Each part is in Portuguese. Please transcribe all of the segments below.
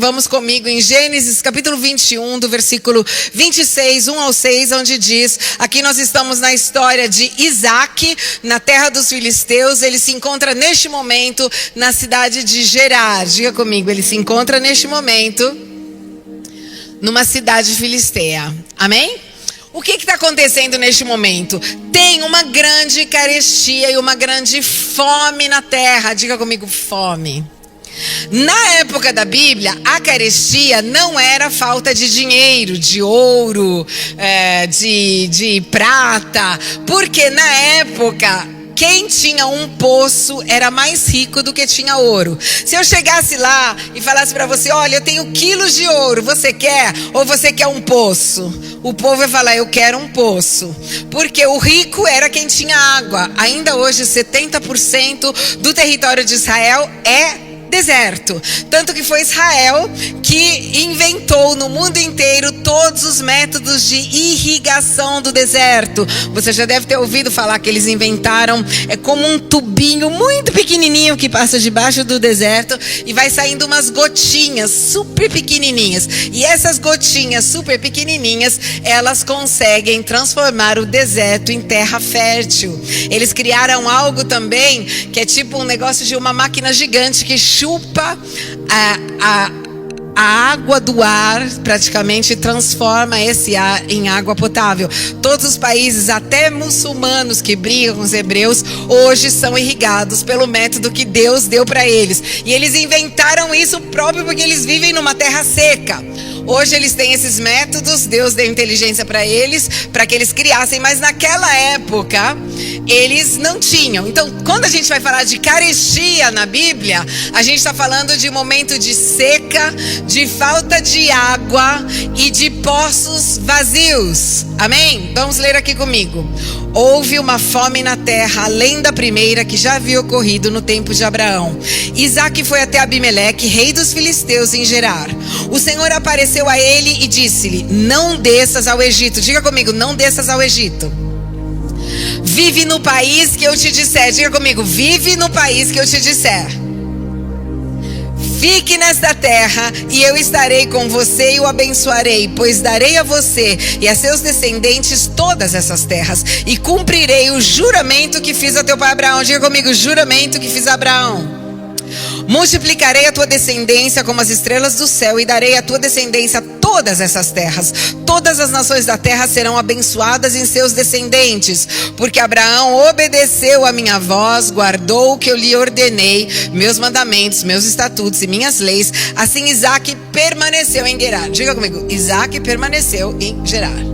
Vamos comigo em Gênesis capítulo 21, do versículo 26, 1 ao 6, onde diz, aqui nós estamos na história de Isaac, na terra dos filisteus. Ele se encontra neste momento na cidade de Gerar. Diga comigo, ele se encontra neste momento numa cidade filisteia. Amém? O que está acontecendo neste momento? Tem uma grande carestia e uma grande fome na terra. Diga comigo, fome. Na época da Bíblia, a carestia não era falta de dinheiro, de ouro, de prata, porque na época quem tinha um poço era mais rico do que tinha ouro. Se eu chegasse lá e falasse para você, olha, eu tenho quilos de ouro, você quer? Ou você quer um poço? O povo vai falar, eu quero um poço. Porque o rico era quem tinha água. Ainda hoje 70% do território de Israel é deserto. Tanto que foi Israel que inventou no mundo inteiro todos os métodos de irrigação do deserto. Você já deve ter ouvido falar que eles inventaram, é como um tubinho muito pequenininho que passa debaixo do deserto e vai saindo umas gotinhas super pequenininhas. E essas gotinhas super pequenininhas, elas conseguem transformar o deserto em terra fértil. Eles criaram algo também que é tipo um negócio de uma máquina gigante que chupa a água do ar, praticamente transforma esse ar em água potável. Todos os países, até muçulmanos que brigam com os hebreus, hoje são irrigados pelo método que Deus deu para eles. E eles inventaram isso próprio porque eles vivem numa terra seca. Hoje eles têm esses métodos, Deus deu inteligência para eles, para que eles criassem, mas naquela época eles não tinham. Então, quando a gente vai falar de carestia na Bíblia, a gente está falando de momento de seca, de falta de água e de poços vazios. Amém? Vamos ler aqui comigo. Houve uma fome na terra, além da primeira que já havia ocorrido no tempo de Abraão. Isaac foi até Abimeleque, rei dos filisteus, em Gerar. O Senhor apareceu a ele e disse-lhe, não desças ao Egito. Diga comigo, não desças ao Egito. Vive no país que eu te disser. Diga comigo, vive no país que eu te disser. Fique nesta terra e eu estarei com você e o abençoarei, pois darei a você e a seus descendentes todas essas terras e cumprirei o juramento que fiz a teu pai Abraão. Diga comigo, o juramento que fiz a Abraão. Multiplicarei a tua descendência como as estrelas do céu e darei à tua descendência todas essas terras. Todas as nações da terra serão abençoadas em seus descendentes, porque Abraão obedeceu a minha voz, guardou o que eu lhe ordenei, meus mandamentos, meus estatutos e minhas leis. Assim Isaac permaneceu em Gerar. Diga comigo, Isaac permaneceu em Gerar.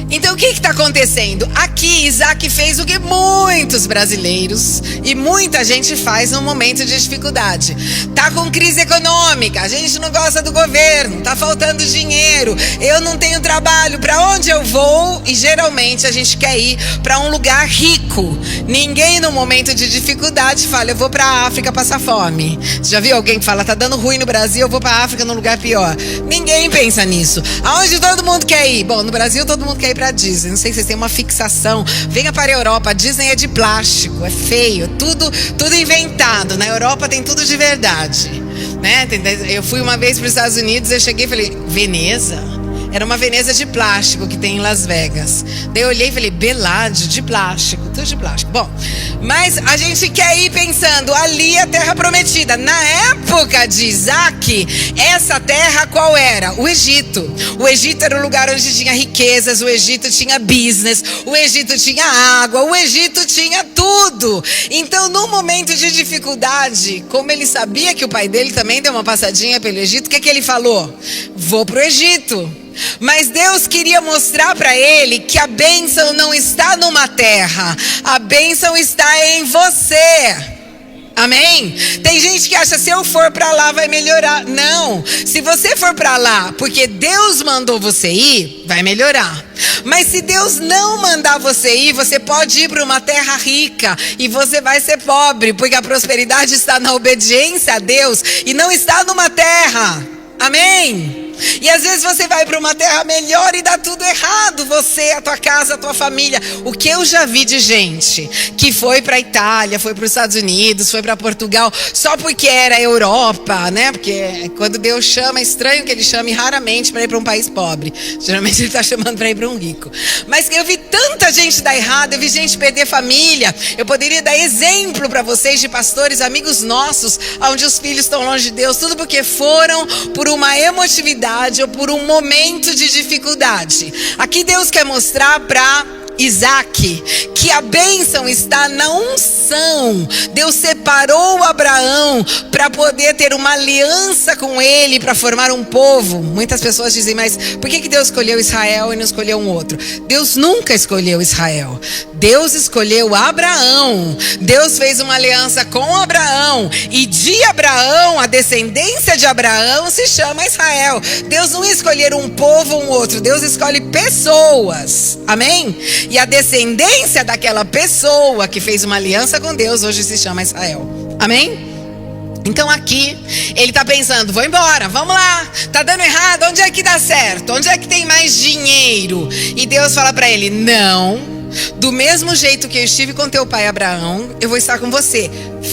Então o que está acontecendo? Aqui Isaac fez o que muitos brasileiros e muita gente faz no momento de dificuldade. Tá com crise econômica, a gente não gosta do governo, tá faltando dinheiro, eu não tenho trabalho, para onde eu vou? E geralmente a gente quer ir para um lugar rico. Ninguém no momento de dificuldade fala, eu vou para a África passar fome. Você já viu alguém que fala, tá dando ruim no Brasil, eu vou para a África num lugar pior? Ninguém pensa nisso. Aonde todo mundo quer ir? Bom, no Brasil todo mundo quer ir para Disney. Não sei se vocês têm uma fixação. Venha para a Europa. A Disney é de plástico, é feio, tudo inventado. Na Europa tem tudo de verdade, né? Eu fui uma vez para os Estados Unidos, eu cheguei e falei, Veneza? Era uma Veneza de plástico que tem em Las Vegas. Daí eu olhei e falei, Bellagio, de plástico, tudo de plástico. Bom, mas a gente quer ir pensando, ali é a terra prometida. Na época de Isaac, essa terra qual era? O Egito. O Egito era o lugar onde tinha riquezas, o Egito tinha business, o Egito tinha água, o Egito tinha tudo. Então, no momento de dificuldade, como ele sabia que o pai dele também deu uma passadinha pelo Egito, o que ele falou? Vou pro Egito. Mas Deus queria mostrar para ele que a bênção não está numa terra, a bênção está em você. Amém? Tem gente que acha, se eu for para lá vai melhorar. Não, se você for para lá porque Deus mandou você ir, vai melhorar. Mas se Deus não mandar você ir, você pode ir para uma terra rica e você vai ser pobre, porque a prosperidade está na obediência a Deus e não está numa terra. Amém? E às vezes você vai para uma terra melhor e dá tudo errado. Você, a tua casa, a tua família. O que eu já vi de gente que foi para a Itália, foi para os Estados Unidos, foi para Portugal, só porque era Europa, né? Porque quando Deus chama, é estranho que ele chame raramente para ir para um país pobre. Geralmente ele está chamando para ir para um rico. Mas eu vi tanta gente dar errado, eu vi gente perder família. Eu poderia dar exemplo para vocês de pastores, amigos nossos, onde os filhos estão longe de Deus, tudo porque foram por uma emotividade ou por um momento de dificuldade. Aqui Deus quer mostrar para Isaac que a bênção está na unção. Deus separou Abraão para poder ter uma aliança com ele, para formar um povo. Muitas pessoas dizem, mas por que Deus escolheu Israel e não escolheu um outro? Deus nunca escolheu Israel. Deus escolheu Abraão. Deus fez uma aliança com Abraão, e de Abraão, a descendência de Abraão se chama Israel. Deus não ia escolher um povo ou um outro. Deus escolhe pessoas. Amém? E a descendência daquela pessoa que fez uma aliança com Deus hoje se chama Israel. Amém? Então aqui ele está pensando, vou embora, vamos lá, tá dando errado, onde é que dá certo? Onde é que tem mais dinheiro? E Deus fala para ele, não, do mesmo jeito que eu estive com teu pai Abraão, eu vou estar com você.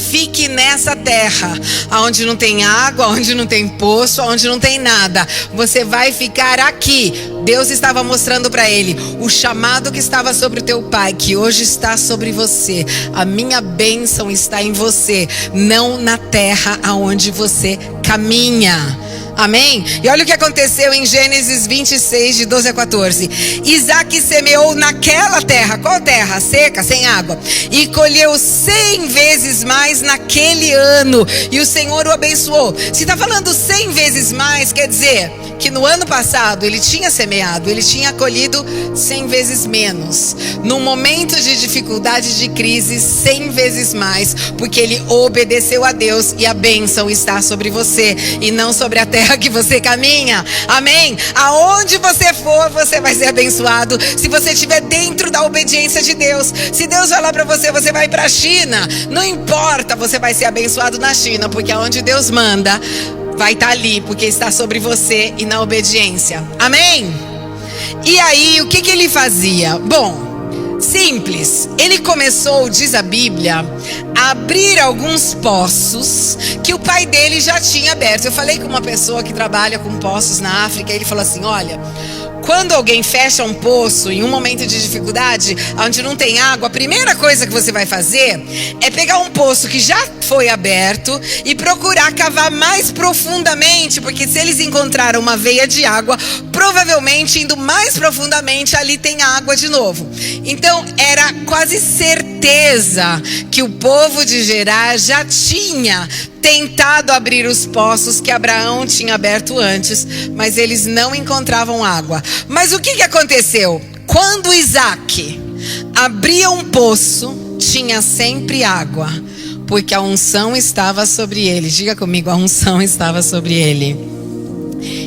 Fique nessa terra, onde não tem água, onde não tem poço, onde não tem nada. Você vai ficar aqui. Deus estava mostrando para ele o chamado que estava sobre o teu pai, que hoje está sobre você. A minha bênção está em você, não na terra aonde você caminha. Amém? E olha o que aconteceu em Gênesis 26, de 12 a 14. Isaac semeou naquela terra. Qual terra? Seca, sem água. E colheu 100 vezes mais naquele ano. E o Senhor o abençoou. Se está falando 100 vezes mais, quer dizer que no ano passado ele tinha semeado, ele tinha colhido 100 vezes menos. Num momento de dificuldade, de crise, 100 vezes mais. Porque ele obedeceu a Deus, e a bênção está sobre você e não sobre a terra que você caminha. Amém? Aonde você for, você vai ser abençoado. Se você estiver dentro da obediência de Deus. Se Deus falar para você, você vai para a China, não importa, você vai ser abençoado na China, porque aonde Deus manda, vai estar ali, porque está sobre você e na obediência. Amém? E aí, o que ele fazia? Bom, simples, ele começou, diz a Bíblia, a abrir alguns poços que o pai dele já tinha aberto. Eu falei com uma pessoa que trabalha com poços na África, e ele falou assim, olha, quando alguém fecha um poço em um momento de dificuldade, onde não tem água, a primeira coisa que você vai fazer é pegar um poço que já foi aberto e procurar cavar mais profundamente, porque se eles encontraram uma veia de água, provavelmente indo mais profundamente ali tem água de novo. Então era quase certeza que o povo de Gerar já tinha tentado abrir os poços que Abraão tinha aberto antes, mas eles não encontravam água. Mas o que aconteceu? Quando Isaac abria um poço, tinha sempre água, porque a unção estava sobre ele. Diga comigo, a unção estava sobre ele.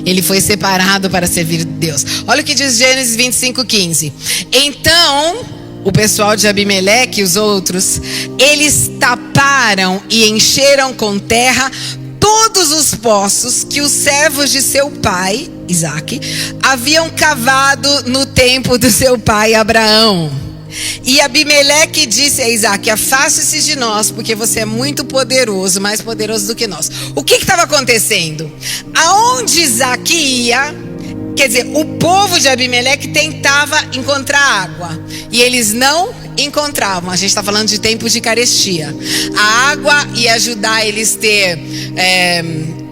Ele foi separado para servir Deus. Olha o que diz Gênesis 25:15. Então o pessoal de Abimeleque e os outros, eles taparam e encheram com terra todos os poços que os servos de seu pai, Isaac, haviam cavado no tempo do seu pai Abraão. E Abimeleque disse a Isaac, afaste-se de nós, porque você é muito poderoso, mais poderoso do que nós. O que estava acontecendo? Aonde Isaac ia, quer dizer, o povo de Abimeleque tentava encontrar água, e eles não encontravam. A gente está falando de tempos de carestia. A água ia ajudar eles a ter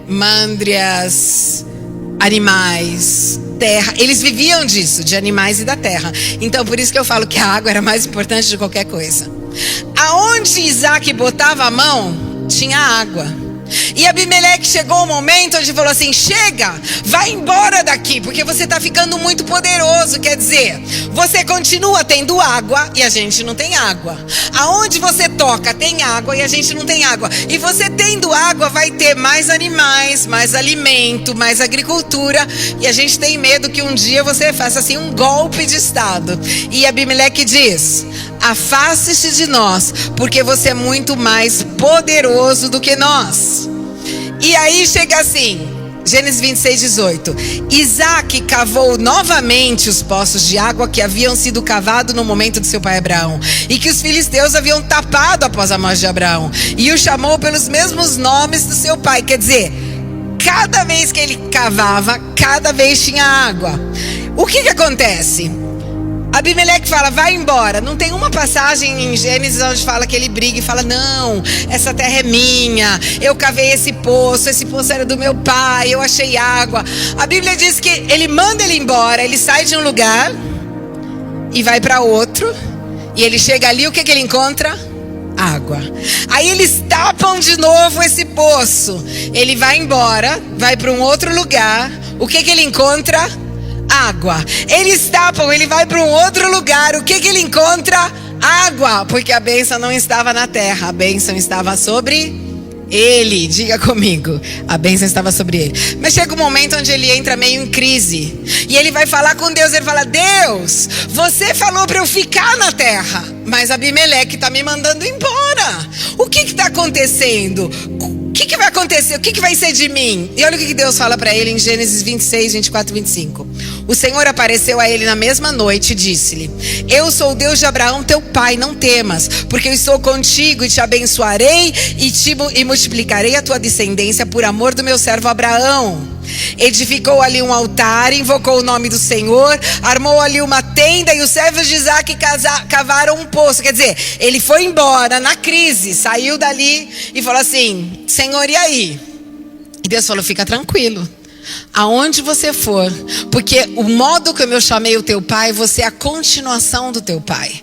mândrias, animais, terra. Eles viviam disso, de animais e da terra. Então por isso que eu falo que a água era mais importante de qualquer coisa. Aonde Isaac botava a mão, tinha água. E Abimeleque chegou um momento onde falou assim, chega, vai embora daqui, porque você está ficando muito poderoso. Quer dizer, você continua tendo água e a gente não tem água. Aonde você toca tem água e a gente não tem água. E você tendo água vai ter mais animais, mais alimento, mais agricultura. E a gente tem medo que um dia você faça assim um golpe de estado. E Abimeleque diz, afaste-se de nós, porque você é muito mais poderoso do que nós. E aí chega assim, Gênesis 26, 18. Isaac cavou novamente os poços de água que haviam sido cavados no momento de seu pai Abraão, e que os filisteus haviam tapado após a morte de Abraão, e o chamou pelos mesmos nomes do seu pai. Quer dizer, cada vez que ele cavava, cada vez tinha água. O que acontece? Abimeleque fala, vai embora. Não tem uma passagem em Gênesis onde fala que ele briga e fala, não, essa terra é minha, eu cavei esse poço era do meu pai, eu achei água. A Bíblia diz que ele manda ele embora, ele sai de um lugar e vai para outro, e ele chega ali, o que ele encontra? Água. Aí eles tapam de novo esse poço, ele vai embora, vai para um outro lugar, o que ele encontra? Água. Eles tapam, ele vai para um outro lugar, o que ele encontra? Água, porque a bênção não estava na terra, a bênção estava sobre ele. Diga comigo, a bênção estava sobre ele. Mas chega um momento onde ele entra meio em crise, e ele vai falar com Deus. Ele fala, Deus, você falou para eu ficar na terra, mas Abimeleque está me mandando embora. O que está acontecendo? O que vai acontecer? O que vai ser de mim? E olha o que Deus fala para ele em Gênesis 26, 24 e 25. O Senhor apareceu a ele na mesma noite e disse-lhe, eu sou o Deus de Abraão teu pai, não temas, porque eu estou contigo e te abençoarei e multiplicarei a tua descendência por amor do meu servo Abraão. Edificou ali um altar, invocou o nome do Senhor, armou ali uma tenda, e os servos de Isaac cavaram um poço. Quer dizer, ele foi embora na crise, saiu dali e falou assim, Senhor, e aí? E Deus falou, fica tranquilo, aonde você for, porque o modo como eu chamei o teu pai, você é a continuação do teu pai.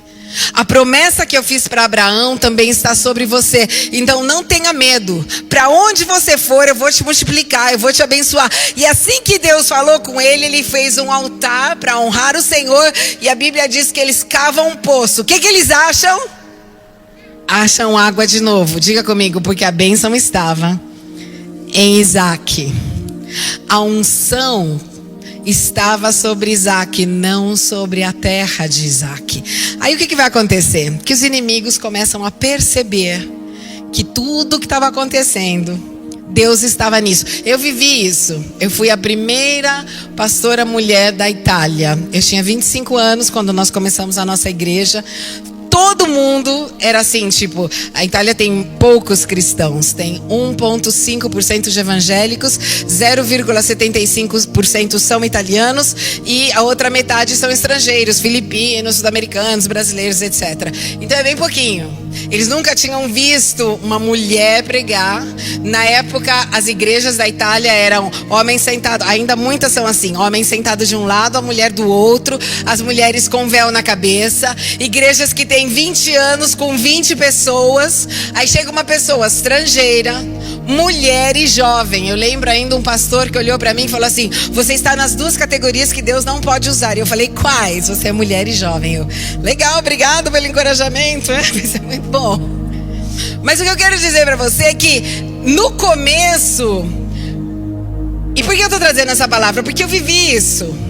A promessa que eu fiz para Abraão também está sobre você. Então não tenha medo. Para onde você for, eu vou te multiplicar, eu vou te abençoar. E assim que Deus falou com ele, ele fez um altar para honrar o Senhor. E a Bíblia diz que eles cavam um poço. O que eles acham? Acham água de novo. Diga comigo, porque a bênção estava em Isaac. A unção estava sobre Isaac, não sobre a terra de Isaac. Aí o que vai acontecer? Que os inimigos começam a perceber que tudo que estava acontecendo, Deus estava nisso. Eu vivi isso. Eu fui a primeira pastora mulher da Itália. Eu tinha 25 anos quando nós começamos a nossa igreja. Todo mundo era assim, tipo, a Itália tem poucos cristãos, tem 1,5% de evangélicos, 0,75% são italianos e a outra metade são estrangeiros, filipinos, sul-americanos, brasileiros, etc. Então é bem pouquinho. Eles nunca tinham visto uma mulher pregar. Na época, as igrejas da Itália eram homens sentados, ainda muitas são assim, homens sentados de um lado, a mulher do outro, as mulheres com véu na cabeça, igrejas que têm 20 anos com 20 pessoas, aí chega uma pessoa estrangeira, mulher e jovem. Eu lembro ainda um pastor que olhou para mim e falou assim, você está nas duas categorias que Deus não pode usar. E eu falei, quais? Você é mulher e jovem. Eu, legal, obrigado pelo encorajamento, isso é muito bom. Mas o que eu quero dizer para você é que no começo, e por que eu estou trazendo essa palavra? Porque eu vivi isso.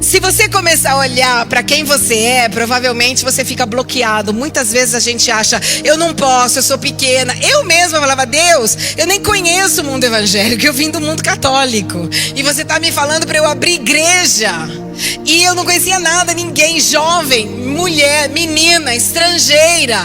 Se você começar a olhar para quem você é, provavelmente você fica bloqueado. Muitas vezes a gente acha, eu não posso, eu sou pequena. Eu mesma falava, Deus, eu nem conheço o mundo evangélico, eu vim do mundo católico. E você está me falando para eu abrir igreja. E eu não conhecia nada, ninguém, jovem, mulher, menina, estrangeira.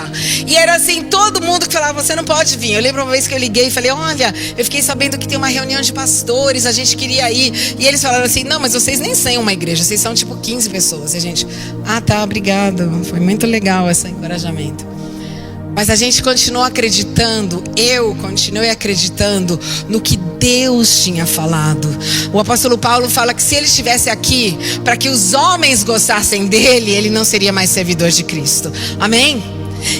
E era assim, todo mundo que falava, você não pode vir. Eu lembro uma vez que eu liguei e falei, olha, eu fiquei sabendo que tem uma reunião de pastores, a gente queria ir. E eles falaram assim, não, mas vocês nem são uma igreja, vocês são tipo 15 pessoas. E a gente, tá, obrigado, foi muito legal esse encorajamento. Mas a gente continuou acreditando, eu continuei acreditando no que Deus tinha falado. O apóstolo Paulo fala que se ele estivesse aqui para que os homens gostassem dele, ele não seria mais servidor de Cristo. Amém?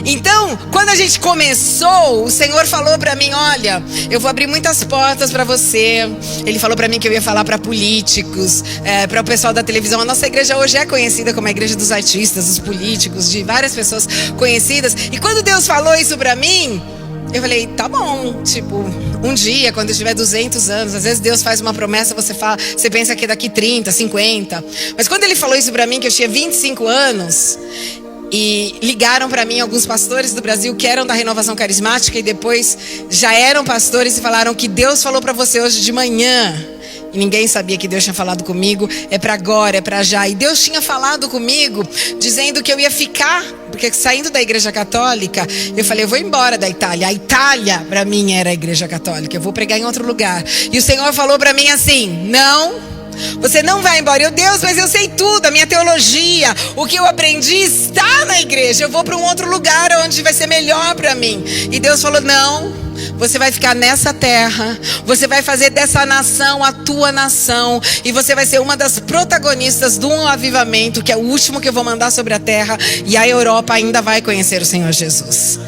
Então, quando a gente começou, o Senhor falou para mim, olha, eu vou abrir muitas portas para você. Ele falou para mim que eu ia falar para políticos, para o pessoal da televisão. A nossa igreja hoje é conhecida como a igreja dos artistas, dos políticos, de várias pessoas conhecidas. E quando Deus falou isso para mim, eu falei, tá bom, tipo, um dia, quando eu tiver 200 anos, às vezes Deus faz uma promessa, você pensa que é daqui 30, 50. Mas quando Ele falou isso para mim, que eu tinha 25 anos... E ligaram para mim alguns pastores do Brasil que eram da Renovação Carismática e depois já eram pastores e falaram que Deus falou para você hoje de manhã E ninguém sabia que Deus tinha falado comigo. É para agora, é para já. E Deus tinha falado comigo, dizendo que eu ia ficar. Porque saindo da igreja católica, eu falei, eu vou embora da Itália. A Itália, para mim, era a igreja católica. Eu vou pregar em outro lugar. E o Senhor falou para mim assim, não, você não vai embora. Eu, Deus, mas eu sei tudo, a minha teologia, o que eu aprendi está na igreja. Eu vou para um outro lugar onde vai ser melhor para mim. E Deus falou, não, você vai ficar nessa terra, você vai fazer dessa nação a tua nação, e você vai ser uma das protagonistas de um avivamento, que é o último que eu vou mandar sobre a terra, e a Europa ainda vai conhecer o Senhor Jesus.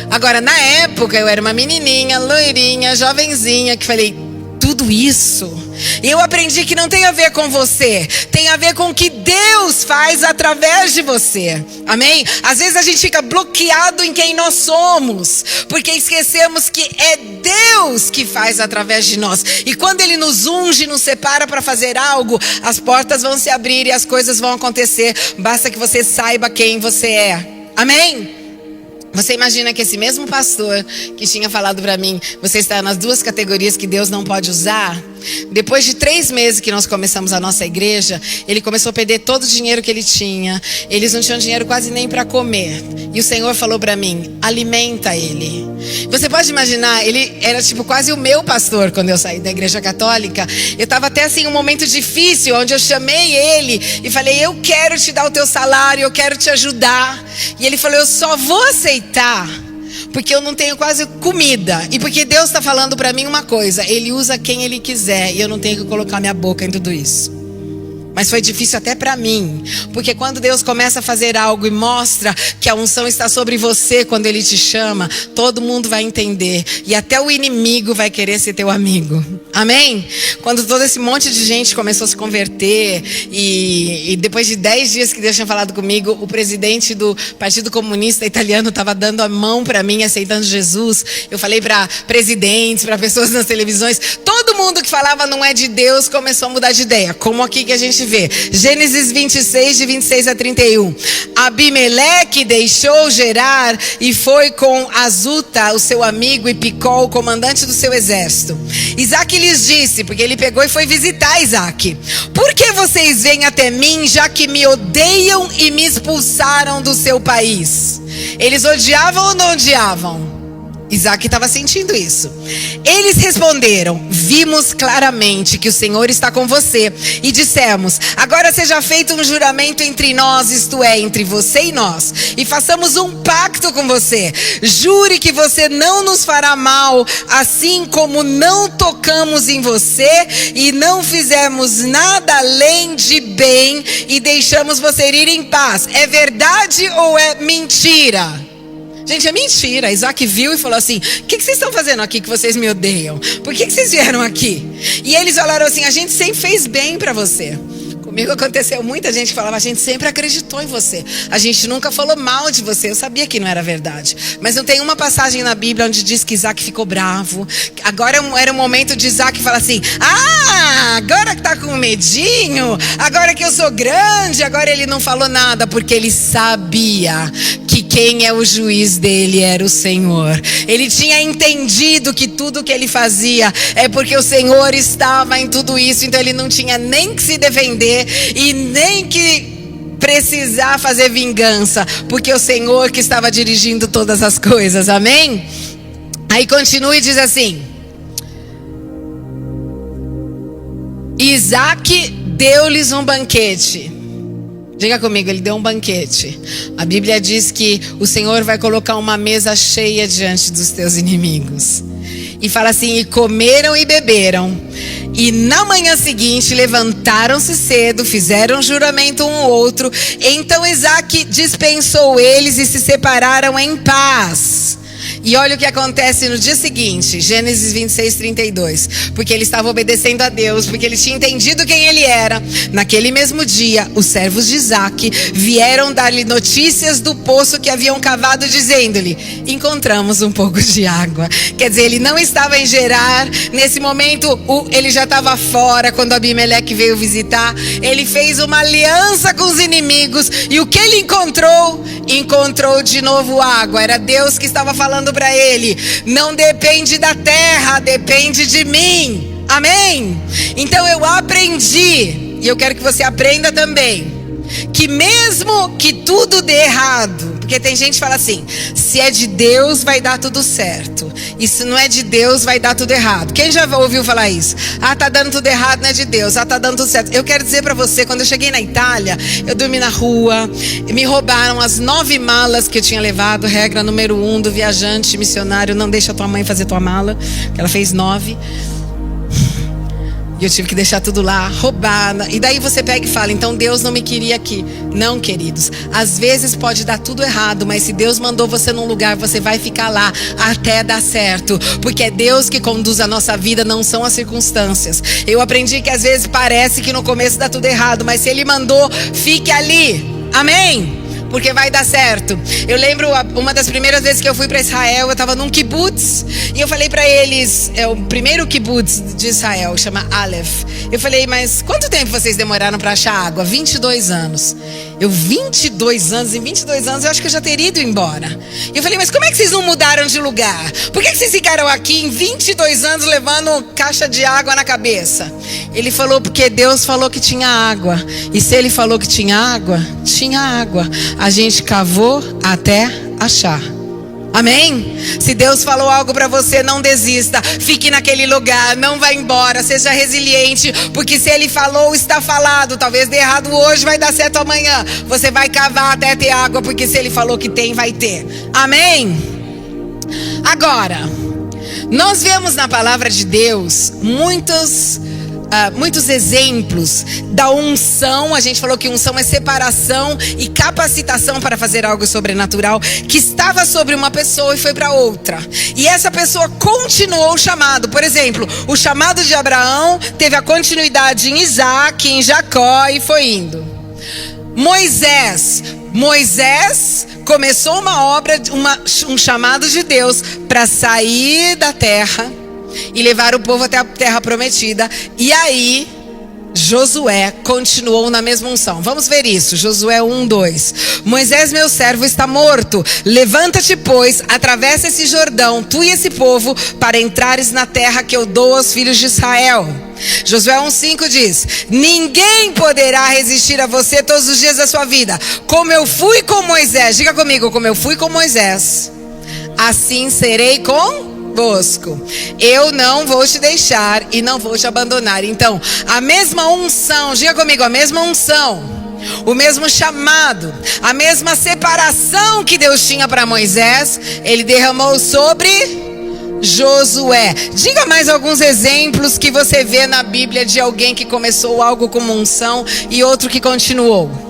Agora, na época, eu era uma menininha, loirinha, jovenzinha, que falei, tudo isso, e eu aprendi que não tem a ver com você, tem a ver com o que Deus faz através de você, amém? Às vezes a gente fica bloqueado em quem nós somos, porque esquecemos que é Deus que faz através de nós, e quando Ele nos unge, nos separa para fazer algo, as portas vão se abrir e as coisas vão acontecer, basta que você saiba quem você é, amém? Você imagina que esse mesmo pastor que tinha falado para mim, você está nas duas categorias que Deus não pode usar? Depois de 3 meses que nós começamos a nossa igreja, ele começou a perder todo o dinheiro que ele tinha. Eles não tinham dinheiro quase nem para comer. E o Senhor falou para mim, alimenta ele. Você pode imaginar, ele era tipo quase o meu pastor quando eu saí da igreja católica. Eu estava até assim um momento difícil, onde eu chamei ele e falei, eu quero te dar o teu salário, eu quero te ajudar. E ele falou, eu só vou aceitar porque eu não tenho quase comida. E porque Deus está falando para mim uma coisa, Ele usa quem Ele quiser, e eu não tenho que colocar minha boca em tudo isso. Mas foi difícil até para mim, porque quando Deus começa a fazer algo e mostra que a unção está sobre você, quando Ele te chama, todo mundo vai entender, e até o inimigo vai querer ser teu amigo, amém? Quando todo esse monte de gente começou a se converter, e depois de 10 dias que Deus tinha falado comigo, o presidente do Partido Comunista Italiano estava dando a mão para mim, aceitando Jesus. Eu falei para presidentes, para pessoas nas televisões, todo mundo que falava não é de Deus começou a mudar de ideia, como aqui que a gente vê, Gênesis 26, de 26 a 31. Abimeleque deixou Gerar e foi com Azuta, o seu amigo, e Picol, o comandante do seu exército. Isaac lhes disse, porque ele pegou e foi visitar Isaac, por que vocês vêm até mim, já que me odeiam e me expulsaram do seu país? Eles odiavam ou não odiavam? Isaac estava sentindo isso. Eles responderam, vimos claramente que o Senhor está com você, e dissemos, agora seja feito um juramento entre nós, isto é, entre você e nós, e façamos um pacto com você. Jure que você não nos fará mal, assim como não tocamos em você e não fizemos nada além de bem e deixamos você ir em paz. É verdade ou é mentira? Gente, é mentira. Isaac viu e falou assim, o que vocês estão fazendo aqui que vocês me odeiam? Por que vocês vieram aqui? E eles falaram assim, a gente sempre fez bem para você. Comigo aconteceu, muita gente falava, a gente sempre acreditou em você, a gente nunca falou mal de você. Eu sabia que não era verdade, mas não tem uma passagem na Bíblia onde diz que Isaac ficou bravo. Agora era o momento de Isaac falar assim, agora que tá com medinho, agora que eu sou grande. Agora ele não falou nada, porque ele sabia que quem é o juiz dele era o Senhor. Ele tinha entendido que tudo que ele fazia é porque o Senhor estava em tudo isso, então ele não tinha nem que se defender e nem que precisar fazer vingança, porque o Senhor que estava dirigindo todas as coisas, amém? Aí continua e diz assim, Isaac deu-lhes um banquete. Diga comigo, ele deu um banquete. A Bíblia diz que o Senhor vai colocar uma mesa cheia diante dos teus inimigos. E fala assim, e comeram e beberam. E na manhã seguinte levantaram-se cedo, fizeram juramento um ao outro. Então Isaac dispensou eles e se separaram em paz. E olha o que acontece no dia seguinte, Gênesis 26, 32. Porque ele estava obedecendo a Deus, porque ele tinha entendido quem ele era. Naquele mesmo dia, os servos de Isaac vieram dar-lhe notícias do poço que haviam cavado, dizendo-lhe, encontramos um pouco de água. Quer dizer, ele não estava em Gerar. Nesse momento, ele já estava fora. Quando Abimeleque veio visitar, ele fez uma aliança com os inimigos. E o que ele encontrou? Encontrou de novo água. Era Deus que estava falando para ele, não depende da terra, depende de mim, Amém? Então eu aprendi, e eu quero que você aprenda também, que mesmo que tudo dê errado, porque tem gente que fala assim, se é de Deus vai dar tudo certo, e se não é de Deus vai dar tudo errado. Quem já ouviu falar isso? Ah, tá dando tudo errado, não é de Deus. Ah, tá dando tudo certo. Eu quero dizer pra você, quando eu cheguei na Itália, eu dormi na rua, me roubaram as 9 malas que eu tinha levado. Regra número 1 do viajante missionário: não deixa tua mãe fazer tua mala, que ela fez 9. E eu tive que deixar tudo lá, roubada. E daí você pega e fala, então Deus não me queria aqui. Não, queridos. Às vezes pode dar tudo errado, mas se Deus mandou você num lugar, você vai ficar lá até dar certo. Porque é Deus que conduz a nossa vida, não são as circunstâncias. Eu aprendi que às vezes parece que no começo dá tudo errado, mas se Ele mandou, fique ali. Amém? Porque vai dar certo. Eu lembro uma das primeiras vezes que eu fui para Israel, eu estava num kibbutz e eu falei para eles, é o primeiro kibbutz de Israel, chama Aleph. Eu falei, mas quanto tempo vocês demoraram para achar água? 22 anos. Eu, 22 anos, em 22 anos eu acho que eu já teria ido embora. E eu falei, mas como é que vocês não mudaram de lugar? Por que vocês ficaram aqui em 22 anos levando caixa de água na cabeça? Ele falou, porque Deus falou que tinha água. E se Ele falou que tinha água, tinha água. A gente cavou até achar. Amém? Se Deus falou algo para você, não desista. Fique naquele lugar, não vá embora. Seja resiliente, porque se Ele falou, está falado. Talvez dê errado hoje, vai dar certo amanhã. Você vai cavar até ter água, porque se Ele falou que tem, vai ter. Amém? Agora, nós vemos na palavra de Deus muitos exemplos da unção. A gente falou que unção é separação e capacitação para fazer algo sobrenatural, que estava sobre uma pessoa e foi para outra, e essa pessoa continuou o chamado. Por exemplo, o chamado de Abraão teve a continuidade em Isaac, em Jacó, e foi indo. Moisés começou uma obra, um chamado de Deus para sair da terra e levar o povo até a terra prometida. E aí Josué continuou na mesma unção. Vamos ver isso, Josué 1:2. Moisés, meu servo, está morto. Levanta-te, pois, atravessa esse Jordão, tu e esse povo, para entrares na terra que eu dou aos filhos de Israel. Josué 1:5 diz: ninguém poderá resistir a você todos os dias da sua vida. Como eu fui com Moisés, diga comigo, como eu fui com Moisés, assim serei convosco. Eu não vou te deixar e não vou te abandonar. Então, a mesma unção, diga comigo, a mesma unção, o mesmo chamado, a mesma separação que Deus tinha para Moisés, Ele derramou sobre Josué. Diga mais alguns exemplos que você vê na Bíblia de alguém que começou algo como unção e outro que continuou.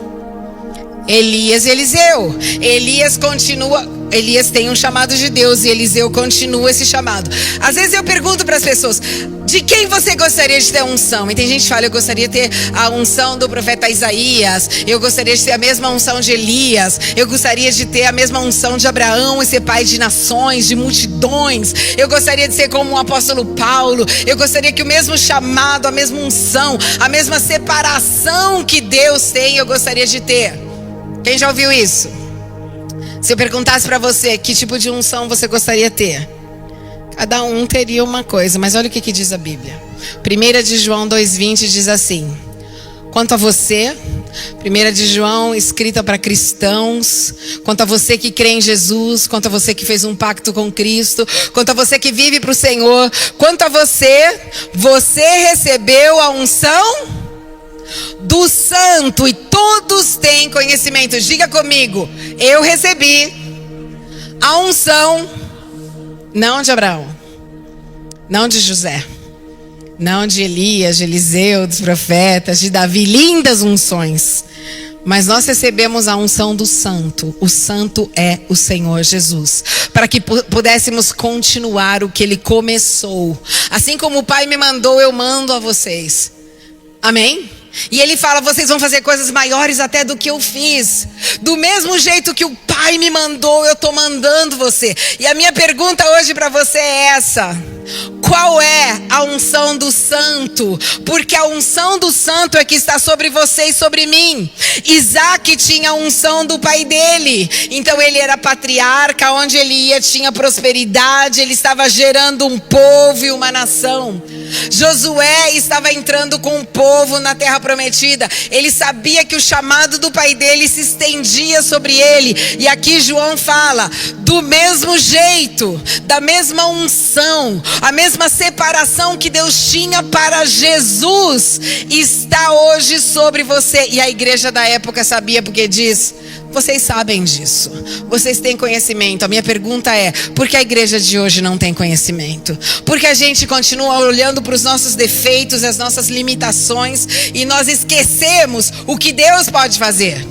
Elias e Eliseu. Elias tem um chamado de Deus e Eliseu continua esse chamado. Às vezes eu pergunto para as pessoas, de quem você gostaria de ter unção? E tem gente que fala, eu gostaria de ter a unção do profeta Isaías, eu gostaria de ter a mesma unção de Elias, eu gostaria de ter a mesma unção de Abraão e ser pai de nações, de multidões, eu gostaria de ser como o apóstolo Paulo, eu gostaria que o mesmo chamado, a mesma unção, a mesma separação que Deus tem, eu gostaria de ter. Quem já ouviu isso? Se eu perguntasse para você que tipo de unção você gostaria de ter, cada um teria uma coisa, mas olha o que diz a Bíblia. 1 de João 2:20 diz assim: quanto a você, 1 de João, escrita para cristãos, quanto a você que crê em Jesus, quanto a você que fez um pacto com Cristo, quanto a você que vive para o Senhor, quanto a você recebeu a unção do Santo, e todos têm conhecimento. Diga comigo, eu recebi a unção, não de Abraão, não de José, não de Elias, de Eliseu, dos profetas, de Davi, lindas unções, mas nós recebemos a unção do Santo. O Santo é o Senhor Jesus, para que pudéssemos continuar o que Ele começou. Assim como o Pai me mandou, eu mando a vocês. Amém? E Ele fala, vocês vão fazer coisas maiores até do que eu fiz. Do mesmo jeito que o Pai me mandou, eu estou mandando você. E a minha pergunta hoje para você é essa: qual é a unção do Santo? Porque a unção do Santo é que está sobre você e sobre mim. Isaac tinha a unção do pai dele, então ele era patriarca, onde ele ia tinha prosperidade, ele estava gerando um povo e uma nação. Josué estava entrando com o povo na terra prometida. Ele sabia que o chamado do pai dele se estendia sobre ele. E aqui João fala, do mesmo jeito, da mesma unção, a mesma separação que Deus tinha para Jesus, está hoje sobre você. E a igreja da época sabia, porque diz, vocês sabem disso, vocês têm conhecimento. A minha pergunta é, por que a igreja de hoje não tem conhecimento? Porque a gente continua olhando para os nossos defeitos, as nossas limitações, e nós esquecemos o que Deus pode fazer.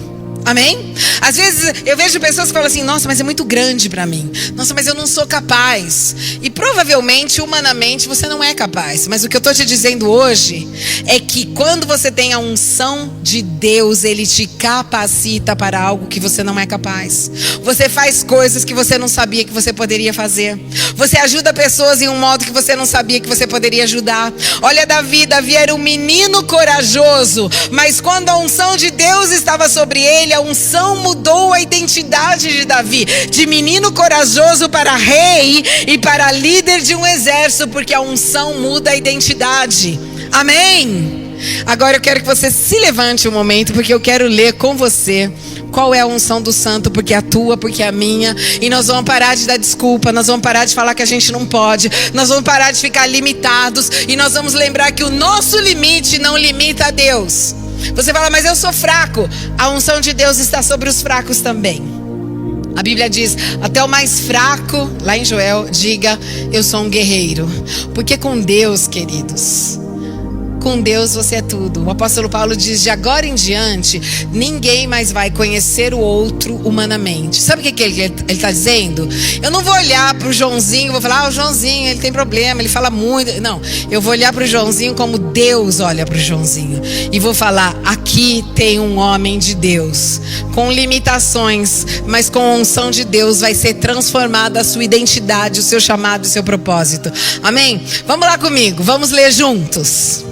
Amém? Às vezes eu vejo pessoas que falam assim, nossa, mas é muito grande para mim. Nossa, mas eu não sou capaz. E provavelmente, humanamente, você não é capaz. Mas o que eu estou te dizendo hoje é que quando você tem a unção de Deus, Ele te capacita para algo que você não é capaz. Você faz coisas que você não sabia que você poderia fazer. Você ajuda pessoas em um modo que você não sabia que você poderia ajudar. Olha Davi era um menino corajoso, mas quando a unção de Deus estava sobre ele, a unção mudou a identidade de Davi, de menino corajoso para rei e para líder de um exército, porque a unção muda a identidade. Amém? Agora eu quero que você se levante um momento, porque eu quero ler com você qual é a unção do santo, porque é a tua, porque é a minha. E nós vamos parar de dar desculpa, nós vamos parar de falar que a gente não pode, nós vamos parar de ficar limitados, e nós vamos lembrar que o nosso limite não limita a Deus. Você fala, mas eu sou fraco. A unção de Deus está sobre os fracos também. A Bíblia diz, até o mais fraco, lá em Joel, diga, eu sou um guerreiro. Porque com Deus, queridos, com Deus você é tudo. O apóstolo Paulo diz, de agora em diante, ninguém mais vai conhecer o outro humanamente. Sabe o que ele está dizendo? Eu não vou olhar para o Joãozinho, vou falar, o Joãozinho, ele tem problema, ele fala muito. Não, eu vou olhar para o Joãozinho como Deus olha para o Joãozinho. E vou falar, aqui tem um homem de Deus, com limitações, mas com a unção de Deus vai ser transformada a sua identidade, o seu chamado, o seu propósito. Amém? Vamos lá comigo, vamos ler juntos.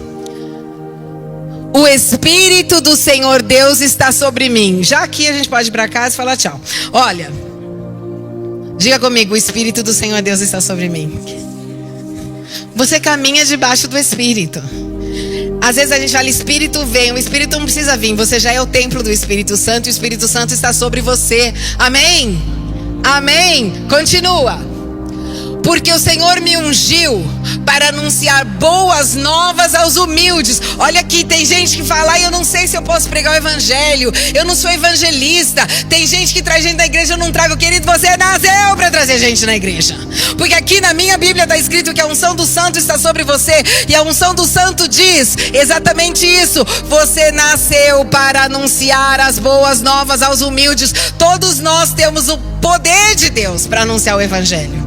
O Espírito do Senhor Deus está sobre mim. Já aqui a gente pode ir para casa e falar tchau. Olha, diga comigo, o Espírito do Senhor Deus está sobre mim. Você caminha debaixo do Espírito. Às vezes a gente fala, Espírito vem. O Espírito não precisa vir, você já é o templo do Espírito Santo. E o Espírito Santo está sobre você. Amém? Amém? Continua. Porque o Senhor me ungiu para anunciar boas novas aos humildes. Olha aqui, tem gente que fala, eu não sei se eu posso pregar o evangelho, eu não sou evangelista. Tem gente que traz gente na igreja, eu não trago. Querido, você nasceu para trazer gente na igreja. Porque aqui na minha Bíblia está escrito que a unção do santo está sobre você. E a unção do santo diz exatamente isso. Você nasceu para anunciar as boas novas aos humildes. Todos nós temos o poder de Deus para anunciar o evangelho.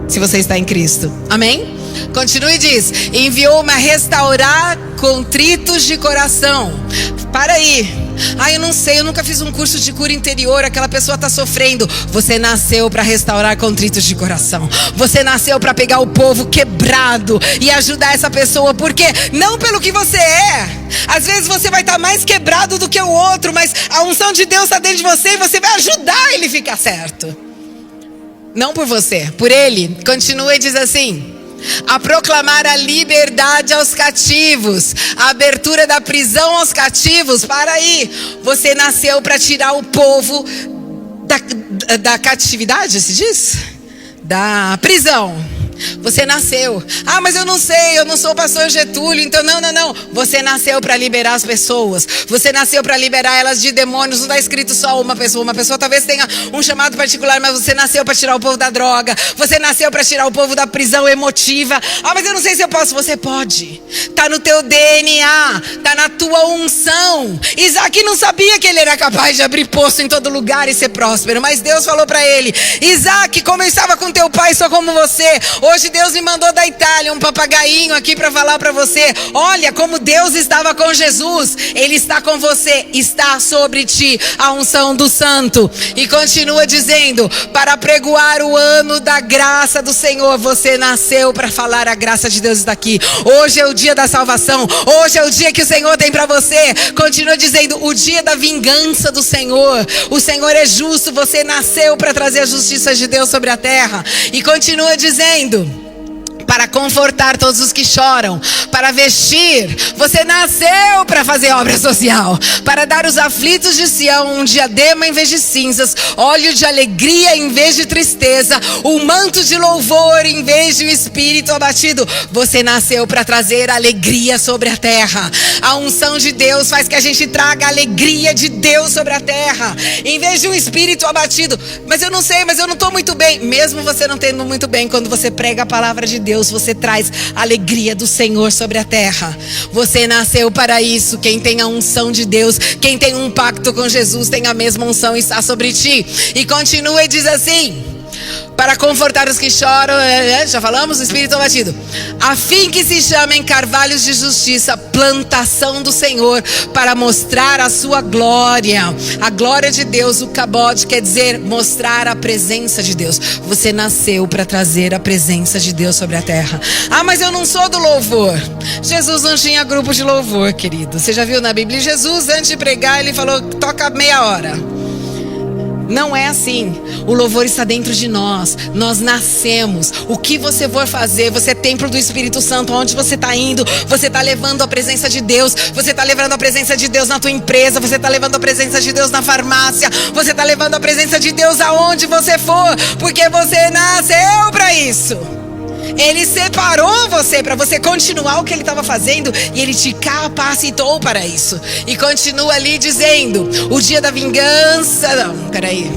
Se você está em Cristo, amém? Continue e diz, enviou-me a restaurar contritos de coração. Para aí, eu não sei, eu nunca fiz um curso de cura interior, aquela pessoa está sofrendo. Você nasceu para restaurar contritos de coração. Você nasceu para pegar o povo quebrado e ajudar essa pessoa, porque não pelo que você é. Às vezes você vai estar mais quebrado do que o outro, mas a unção de Deus está dentro de você e você vai ajudar ele a ficar certo. Não por você, por ele. Continua e diz assim, a proclamar a liberdade aos cativos, a abertura da prisão aos cativos. Para aí, você nasceu para tirar o povo da catividade, se diz? Da prisão. Você nasceu. Mas eu não sei, eu não sou o pastor Getúlio. Então não. Você nasceu para liberar as pessoas. Você nasceu para liberar elas de demônios. Não está escrito só uma pessoa. Uma pessoa talvez tenha um chamado particular, mas você nasceu para tirar o povo da droga. Você nasceu para tirar o povo da prisão emotiva. Mas eu não sei se eu posso. Você pode. Está no teu DNA. Está na tua unção. Isaac não sabia que ele era capaz de abrir poço em todo lugar e ser próspero, mas Deus falou para ele, Isaac, como eu estava com teu pai, sou como você. Hoje Deus me mandou da Itália um papagainho aqui para falar para você. Olha como Deus estava com Jesus. Ele está com você. Está sobre ti a unção do santo. E continua dizendo, para pregoar o ano da graça do Senhor. Você nasceu para falar, a graça de Deus está aqui. Hoje é o dia da salvação. Hoje é o dia que o Senhor tem para você. Continua dizendo, o dia da vingança do Senhor. O Senhor é justo. Você nasceu para trazer a justiça de Deus sobre a terra. E continua dizendo, para confortar todos os que choram, para vestir. Você nasceu para fazer obra social, para dar aos aflitos de Sião um diadema em vez de cinzas, óleo de alegria em vez de tristeza, um manto de louvor em vez de um espírito abatido. Você nasceu para trazer alegria sobre a terra. A unção de Deus faz que a gente traga a alegria de Deus sobre a terra, em vez de um espírito abatido. Mas eu não sei, mas eu não estou muito bem. Mesmo você não tendo muito bem, quando você prega a palavra de Deus, você traz a alegria do Senhor sobre a terra. Você nasceu para isso. Quem tem a unção de Deus, quem tem um pacto com Jesus, tem a mesma unção e está sobre ti. E continua e diz assim: para confortar os que choram, já falamos, o espírito abatido, a fim que se chamem carvalhos de justiça, plantação do Senhor, para mostrar a sua glória. A glória de Deus, o kabod, quer dizer mostrar a presença de Deus. Você nasceu para trazer a presença de Deus sobre a terra. Ah, mas eu não sou do louvor. Jesus não tinha grupo de louvor, querido. Você já viu na Bíblia? Jesus, antes de pregar, ele falou: toca meia hora. Não é assim. O louvor está dentro de nós. Nós nascemos. O que você for fazer, você é templo do Espírito Santo. Onde você está indo, você está levando a presença de Deus. Você está levando a presença de Deus na tua empresa. Você está levando a presença de Deus na farmácia. Você está levando a presença de Deus aonde você for, porque você nasceu para isso. Ele separou você para você continuar o que ele estava fazendo, e ele te capacitou para isso. E continua ali dizendo: o dia da vingança. Não, peraí.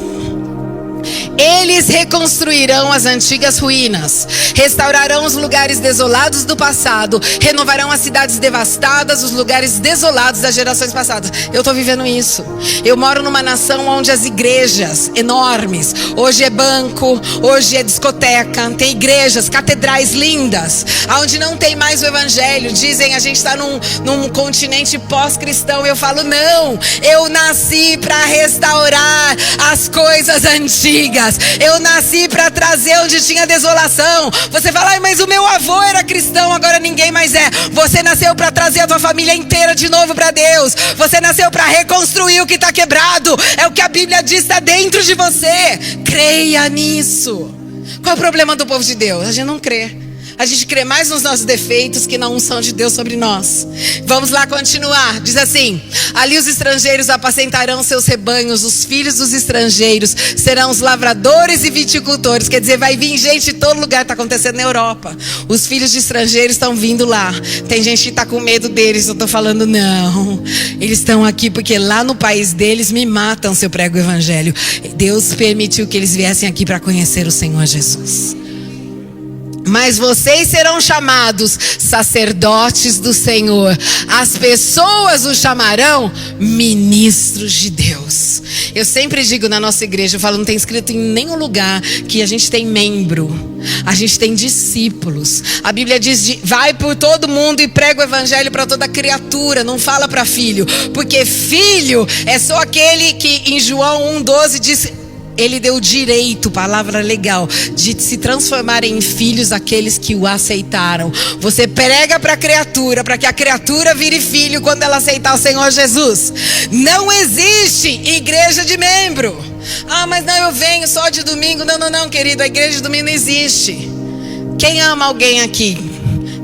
Eles reconstruirão as antigas ruínas, restaurarão os lugares desolados do passado, renovarão as cidades devastadas, os lugares desolados das gerações passadas. Eu estou vivendo isso. Eu moro numa nação onde as igrejas enormes, hoje é banco, hoje é discoteca, tem igrejas, catedrais lindas, onde não tem mais o evangelho. Dizem a gente está num continente pós-cristão. Eu falo: não, eu nasci para restaurar as coisas antigas. Eu nasci para trazer onde tinha desolação. Você fala: ai, mas o meu avô era cristão, agora ninguém mais é. Você nasceu para trazer a tua família inteira de novo para Deus. Você nasceu para reconstruir o que está quebrado. É o que a Bíblia diz, está dentro de você. Creia nisso. Qual é o problema do povo de Deus? A gente não crê. A gente crê mais nos nossos defeitos que na unção de Deus sobre nós. Vamos lá continuar. Diz assim: ali os estrangeiros apacentarão seus rebanhos, os filhos dos estrangeiros serão os lavradores e viticultores. Quer dizer, vai vir gente de todo lugar. Está acontecendo na Europa. Os filhos de estrangeiros estão vindo lá. Tem gente que está com medo deles. Eu estou falando: não, eles estão aqui porque lá no país deles me matam se eu prego o evangelho. Deus permitiu que eles viessem aqui para conhecer o Senhor Jesus. Mas vocês serão chamados sacerdotes do Senhor. As pessoas os chamarão ministros de Deus. Eu sempre digo na nossa igreja, eu falo: não tem escrito em nenhum lugar que a gente tem membro. A gente tem discípulos. A Bíblia diz: vai por todo mundo e prega o evangelho para toda criatura. Não fala para filho, porque filho é só aquele que em João 1,12 diz: ele deu direito, palavra legal, de se transformar em filhos aqueles que o aceitaram. Você prega para a criatura, para que a criatura vire filho quando ela aceitar o Senhor Jesus. Não existe igreja de membro. Ah, mas não, eu venho só de domingo. Não, querido, a igreja de domingo não existe. Quem ama alguém aqui?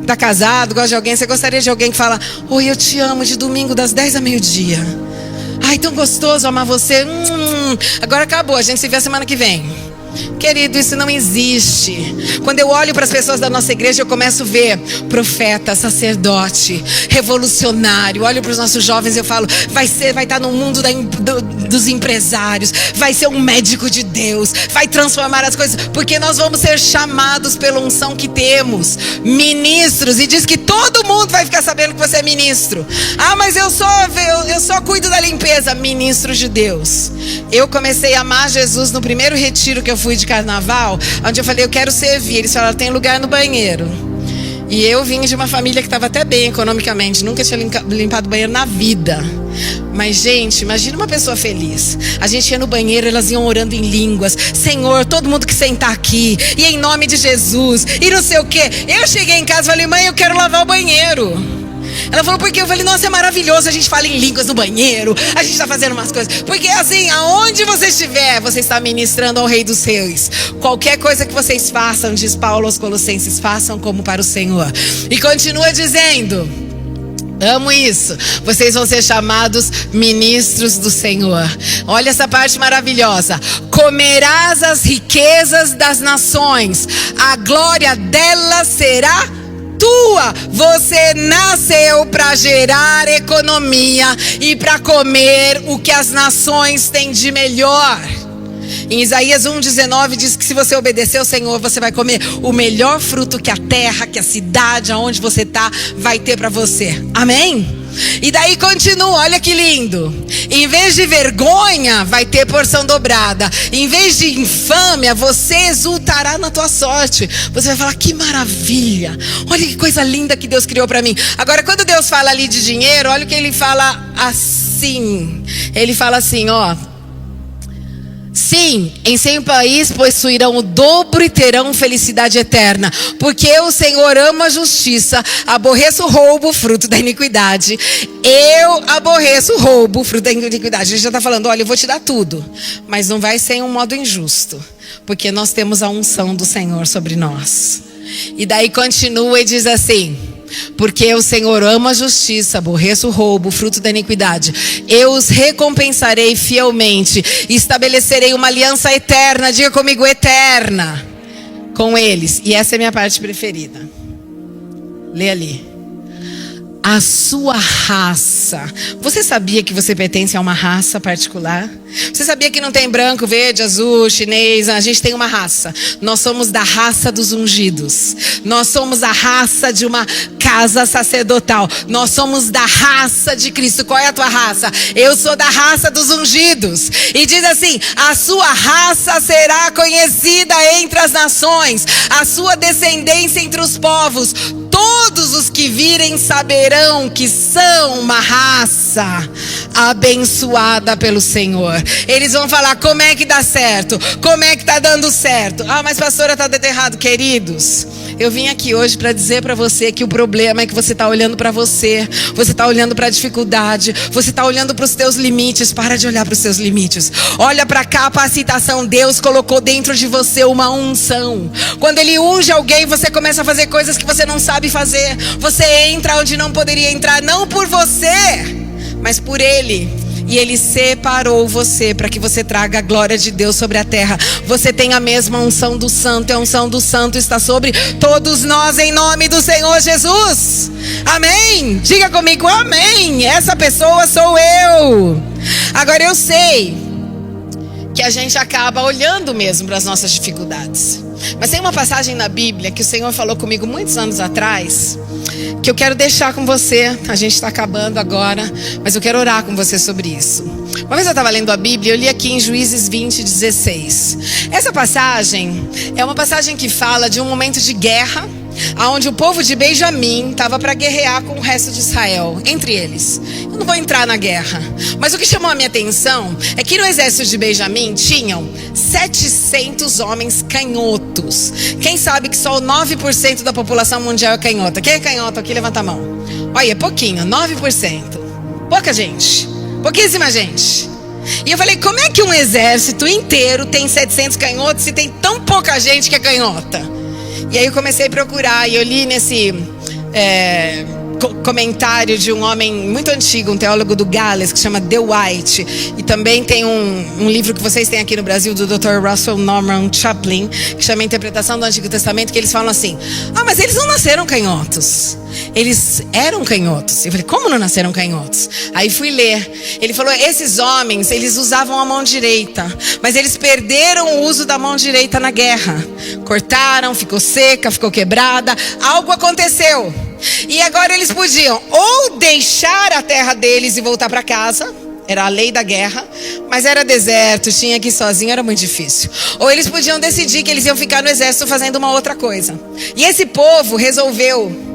Está casado, gosta de alguém? Você gostaria de alguém que fala: oi, eu te amo, de domingo das 10 a meio-dia. Ai, tão gostoso amar você. Agora acabou, a gente se vê a semana que vem. Querido, isso não existe. Quando eu olho para as pessoas da nossa igreja, eu começo a ver profeta, sacerdote, revolucionário. Olho para os nossos jovens e eu falo: vai estar no mundo dos empresários, vai ser um médico de Deus, vai transformar as coisas, porque nós vamos ser chamados pela unção que temos, ministros. E diz que todo mundo vai ficar sabendo que você é ministro. Ah, mas eu só cuido da limpeza. Ministro de Deus. Eu comecei a amar Jesus no primeiro retiro que eu fui de carnaval, onde eu falei: eu quero servir. Eles falaram: tem lugar no banheiro. E eu vim de uma família que estava até bem economicamente, nunca tinha limpado banheiro na vida. Mas, gente, imagina uma pessoa feliz. A gente ia no banheiro, elas iam orando em línguas: Senhor, todo mundo que sentar aqui, e em nome de Jesus, e não sei o quê. Eu cheguei em casa e falei: mãe, eu quero lavar o banheiro. Ela falou, por quê? Eu falei, nossa, é maravilhoso, a gente fala em línguas no banheiro, a gente tá fazendo umas coisas. Porque assim, aonde você estiver, você está ministrando ao Rei dos Reis. Qualquer coisa que vocês façam, diz Paulo aos Colossenses, façam como para o Senhor. E continua dizendo, amo isso, vocês vão ser chamados ministros do Senhor. Olha essa parte maravilhosa. Comerás as riquezas das nações, a glória delas será tua. Você nasceu para gerar economia e para comer o que as nações têm de melhor. Em Isaías 1,19 diz que se você obedecer ao Senhor, você vai comer o melhor fruto que a terra, que a cidade, aonde você está, vai ter para você. Amém? E daí continua, olha que lindo. Em vez de vergonha, vai ter porção dobrada. Em vez de infâmia, você exultará na tua sorte. Você vai falar, que maravilha. Olha que coisa linda que Deus criou para mim. Agora, quando Deus fala ali de dinheiro, olha o que ele fala assim. Ele fala assim, ó. Sim, em seu país possuirão o dobro e terão felicidade eterna, porque o Senhor ama a justiça, aborreço o roubo, fruto da iniquidade. Eu aborreço o roubo, fruto da iniquidade. A gente já está falando, olha, eu vou te dar tudo, mas não vai ser em um modo injusto, porque nós temos a unção do Senhor sobre nós. E daí continua e diz assim, porque o Senhor ama a justiça, aborreço o roubo, fruto da iniquidade. Eu os recompensarei fielmente, estabelecerei uma aliança eterna, diga comigo, eterna, com eles. E essa é a minha parte preferida. Lê ali. A sua raça. Você sabia que você pertence a uma raça particular? Você sabia que não tem branco, verde, azul, chinês? A gente tem uma raça. Nós somos da raça dos ungidos. Nós somos a raça de uma casa sacerdotal. Nós somos da raça de Cristo. Qual é a tua raça? Eu sou da raça dos ungidos. E diz assim, a sua raça será conhecida entre as nações, a sua descendência entre os povos. Todos os que virem saberão que são uma raça abençoada pelo Senhor. Eles vão falar, como é que dá certo? Como é que tá dando certo? Ah, mas pastora, tá dando errado. Queridos, eu vim aqui hoje para dizer para você que o problema é que você tá olhando para você. Você tá olhando para a dificuldade. Você tá olhando para os teus limites. Para de olhar para os seus limites. Olha para a capacitação. Deus colocou dentro de você uma unção. Quando Ele unge alguém, você começa a fazer coisas que você não sabe fazer. Você entra onde não poderia entrar, não por você, mas por Ele. E Ele separou você para que você traga a glória de Deus sobre a terra. Você tem a mesma unção do santo. E a unção do santo está sobre todos nós, em nome do Senhor Jesus. Amém? Diga comigo, amém. Essa pessoa sou eu. Agora eu sei que a gente acaba olhando mesmo para as nossas dificuldades. Mas tem uma passagem na Bíblia que o Senhor falou comigo muitos anos atrás, que eu quero deixar com você. A gente está acabando agora, mas eu quero orar com você sobre isso. Uma vez eu estava lendo a Bíblia, eu li aqui em Juízes 20:16. Essa passagem é uma passagem que fala de um momento de guerra, onde o povo de Benjamim estava para guerrear com o resto de Israel, entre eles. Eu não vou entrar na guerra, mas o que chamou a minha atenção é que no exército de Benjamim tinham 700 homens canhotos. Quem sabe que só o 9% da população mundial é canhota? Quem é canhoto aqui? Levanta a mão. Olha, é pouquinho, 9%. Pouca gente, pouquíssima gente. E eu falei, como é que um exército inteiro tem 700 canhotos se tem tão pouca gente que é canhota? E aí eu comecei a procurar e eu li nesse comentário de um homem muito antigo, um teólogo do Gales, que chama The White. E também tem um livro que vocês têm aqui no Brasil, do Dr. Russell Norman Chaplin, que chama Interpretação do Antigo Testamento, que eles falam assim, mas eles não nasceram canhotos. Eles eram canhotos. Eu falei, como não nasceram canhotos? Aí fui ler. Ele falou, esses homens, eles usavam a mão direita, mas eles perderam o uso da mão direita na guerra. Cortaram, ficou seca, ficou quebrada. Algo aconteceu. E agora eles podiam ou deixar a terra deles e voltar para casa. Era a lei da guerra, mas era deserto, tinha que ir sozinho, era muito difícil. Ou eles podiam decidir que eles iam ficar no exército fazendo uma outra coisa. E esse povo resolveu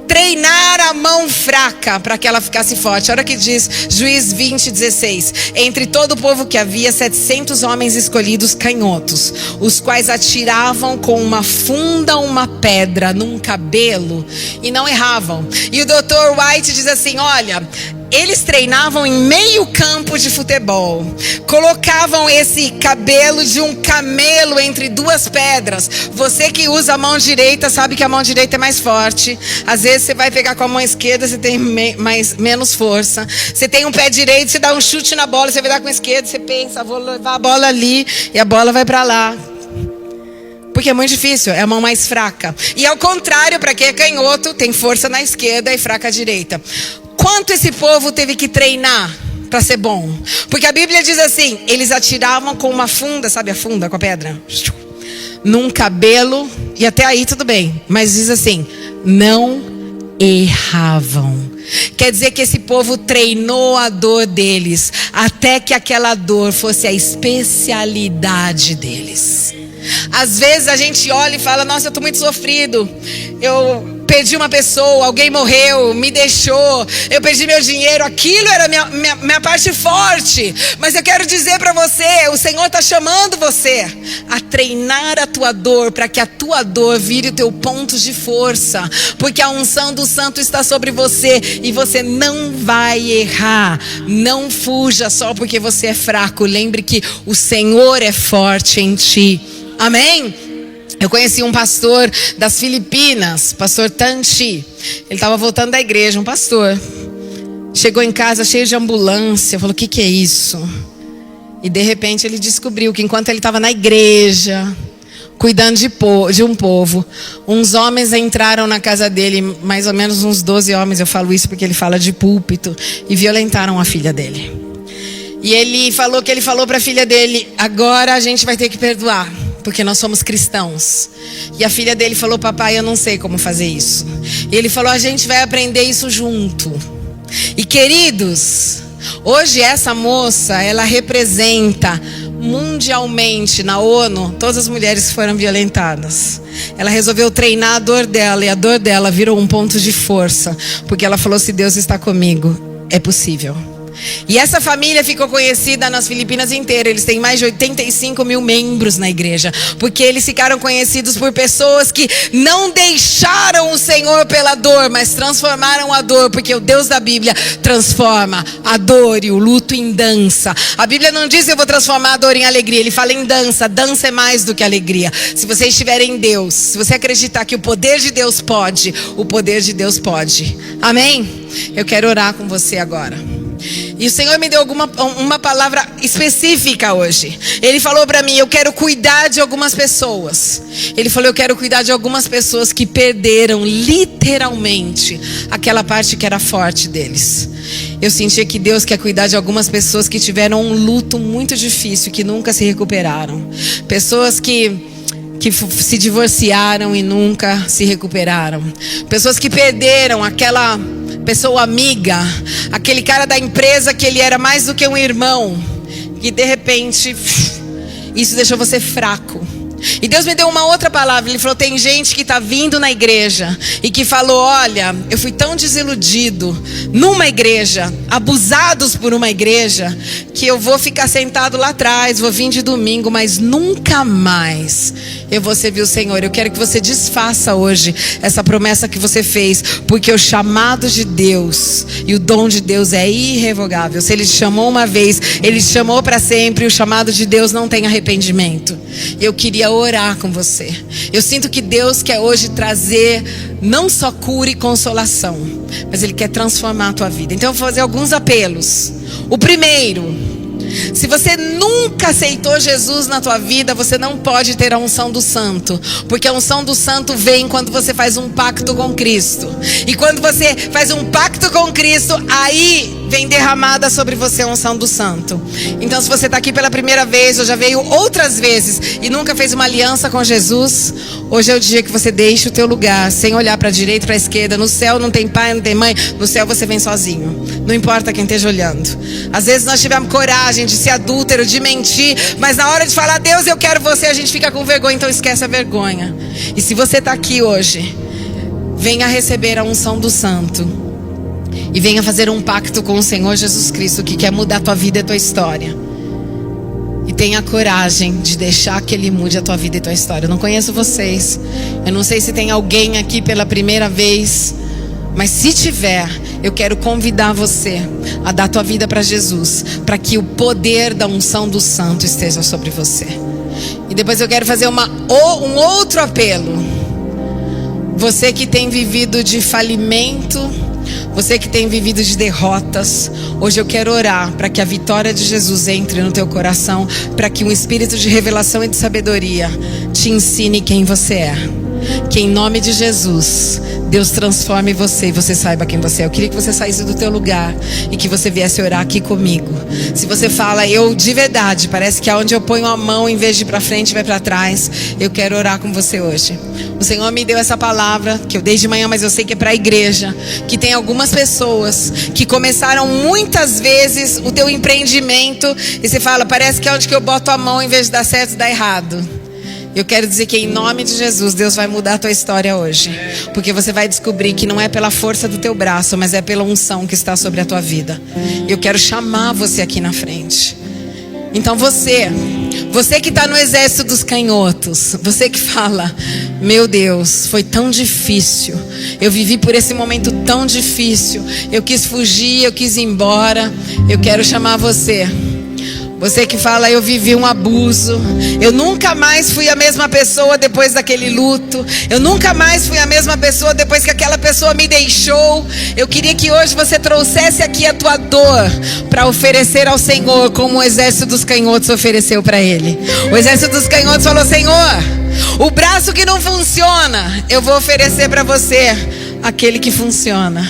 treinar a mão fraca para que ela ficasse forte. Olha o que diz Juízes 20:16. Entre todo o povo que havia 700 homens escolhidos canhotos, os quais atiravam com uma funda uma pedra num cabelo e não erravam. E o Dr. White diz assim, olha, eles treinavam em meio campo de futebol, colocavam esse cabelo de um camelo entre duas pedras. Você que usa a mão direita sabe que a mão direita é mais forte. Às vezes você vai pegar com a mão esquerda, você tem menos força. Você tem um pé direito, você dá um chute na bola, você vai dar com a esquerda, você pensa, vou levar a bola ali e a bola vai para lá. Porque é muito difícil, é a mão mais fraca. E ao contrário, para quem é canhoto, tem força na esquerda e fraca à direita. Quanto esse povo teve que treinar para ser bom? Porque a Bíblia diz assim, eles atiravam com uma funda, sabe a funda com a pedra? Num cabelo, e até aí tudo bem. Mas diz assim, não erravam. Quer dizer que esse povo treinou a dor deles, até que aquela dor fosse a especialidade deles. Às vezes a gente olha e fala, nossa, eu estou muito sofrido. Eu perdi uma pessoa, alguém morreu, me deixou, eu perdi meu dinheiro, aquilo era minha parte forte. Mas eu quero dizer para você, o Senhor está chamando você a treinar a tua dor, para que a tua dor vire o teu ponto de força, porque a unção do Santo está sobre você e você não vai errar. Não fuja só porque você é fraco, lembre que o Senhor é forte em ti. Amém? Eu conheci um pastor das Filipinas, pastor Tanchi. Ele estava voltando da igreja, um pastor. Chegou em casa cheio de ambulância, falou, o que é isso? E de repente ele descobriu que enquanto ele estava na igreja, cuidando de um povo, uns homens entraram na casa dele, mais ou menos uns 12 homens, eu falo isso porque ele fala de púlpito, e violentaram a filha dele. E ele falou que ele falou para a filha dele, agora a gente vai ter que perdoar, porque nós somos cristãos. E a filha dele falou, papai, eu não sei como fazer isso. E ele falou, a gente vai aprender isso junto. E queridos, hoje essa moça, ela representa mundialmente na ONU todas as mulheres que foram violentadas. Ela resolveu treinar a dor dela, e a dor dela virou um ponto de força, porque ela falou, se Deus está comigo, é possível. E essa família ficou conhecida nas Filipinas inteiras. Eles têm mais de 85 mil membros na igreja, porque eles ficaram conhecidos por pessoas que não deixaram o Senhor pela dor, mas transformaram a dor, porque o Deus da Bíblia transforma a dor e o luto em dança. A Bíblia não diz eu vou transformar a dor em alegria, ele fala em dança. Dança é mais do que alegria. Se você estiver em Deus, se você acreditar que o poder de Deus pode, o poder de Deus pode. Amém? Eu quero orar com você agora. E o Senhor me deu uma palavra específica hoje. Ele falou para mim, eu quero cuidar de algumas pessoas. Ele falou, eu quero cuidar de algumas pessoas que perderam literalmente aquela parte que era forte deles. Eu senti que Deus quer cuidar de algumas pessoas que tiveram um luto muito difícil, que nunca se recuperaram. Pessoas que se divorciaram e nunca se recuperaram. Pessoas que perderam aquela pessoa amiga, aquele cara da empresa que ele era mais do que um irmão, que de repente isso deixou você fraco. E Deus me deu uma outra palavra. Ele falou, tem gente que está vindo na igreja e que falou, olha, eu fui tão desiludido numa igreja, abusados por uma igreja, que eu vou ficar sentado lá atrás, vou vir de domingo, mas nunca mais eu vou servir o Senhor. Eu quero que você desfaça hoje essa promessa que você fez, porque o chamado de Deus e o dom de Deus é irrevogável. Se Ele te chamou uma vez, Ele te chamou para sempre. O chamado de Deus não tem arrependimento. Eu queria orar com você. Eu sinto que Deus quer hoje trazer não só cura e consolação, mas Ele quer transformar a tua vida. Então eu vou fazer alguns apelos. O primeiro, se você nunca aceitou Jesus na tua vida, você não pode ter a unção do Santo, porque a unção do Santo vem quando você faz um pacto com Cristo. E quando você faz um pacto com Cristo, aí vem derramada sobre você a unção do Santo. Então se você está aqui pela primeira vez, ou já veio outras vezes e nunca fez uma aliança com Jesus, hoje é o dia que você deixa o teu lugar, sem olhar para a direita, para a esquerda. No céu não tem pai, não tem mãe. No céu você vem sozinho, não importa quem esteja olhando. Às vezes nós tivemos coragem de ser adúltero, de mentir, mas na hora de falar, Deus, eu quero você, a gente fica com vergonha. Então esquece a vergonha. E se você está aqui hoje, venha receber a unção do Santo e venha fazer um pacto com o Senhor Jesus Cristo, que quer mudar a tua vida e a tua história. E tenha coragem de deixar que Ele mude a tua vida e a tua história. Eu não conheço vocês, eu não sei se tem alguém aqui pela primeira vez, mas se tiver, eu quero convidar você a dar a tua vida para Jesus, para que o poder da unção do Santo esteja sobre você. E depois eu quero fazer um outro apelo. Você que tem vivido de falimento, você que tem vivido de derrotas, hoje eu quero orar para que a vitória de Jesus entre no teu coração, para que um espírito de revelação e de sabedoria te ensine quem você é. Que em nome de Jesus, Deus transforme você e você saiba quem você é. Eu queria que você saísse do teu lugar e que você viesse orar aqui comigo. Se você fala, eu de verdade, parece que aonde eu ponho a mão, em vez de ir para frente, vai para trás, eu quero orar com você hoje. O Senhor me deu essa palavra, que eu dei de manhã, mas eu sei que é para a igreja, que tem algumas pessoas que começaram muitas vezes o teu empreendimento e você fala, parece que é onde que eu boto a mão, em vez de dar certo, dá errado. Eu quero dizer que em nome de Jesus, Deus vai mudar a tua história hoje. Porque você vai descobrir que não é pela força do teu braço, mas é pela unção que está sobre a tua vida. Eu quero chamar você aqui na frente. Então você que está no exército dos canhotos, você que fala, meu Deus, foi tão difícil, eu vivi por esse momento tão difícil, eu quis fugir, eu quis ir embora, eu quero chamar você. Você que fala, eu vivi um abuso, eu nunca mais fui a mesma pessoa depois daquele luto, eu nunca mais fui a mesma pessoa depois que aquela pessoa me deixou. Eu queria que hoje você trouxesse aqui a tua dor para oferecer ao Senhor, como o exército dos canhotos ofereceu para Ele. O exército dos canhotos falou, Senhor, o braço que não funciona, eu vou oferecer para você aquele que funciona.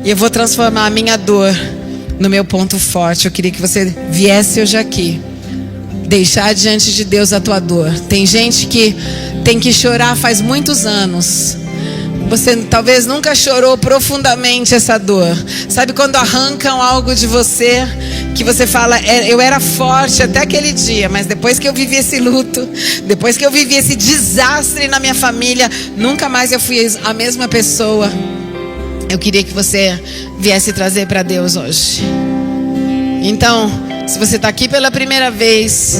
E eu vou transformar a minha dor no meu ponto forte. Eu queria que você viesse hoje aqui, deixar diante de Deus a tua dor. Tem gente que tem que chorar faz muitos anos. Você talvez nunca chorou profundamente essa dor. Sabe quando arrancam algo de você, que você fala, eu era forte até aquele dia, mas depois que eu vivi esse luto, depois que eu vivi esse desastre na minha família, nunca mais eu fui a mesma pessoa. Eu queria que você viesse trazer para Deus hoje. Então, se você está aqui pela primeira vez,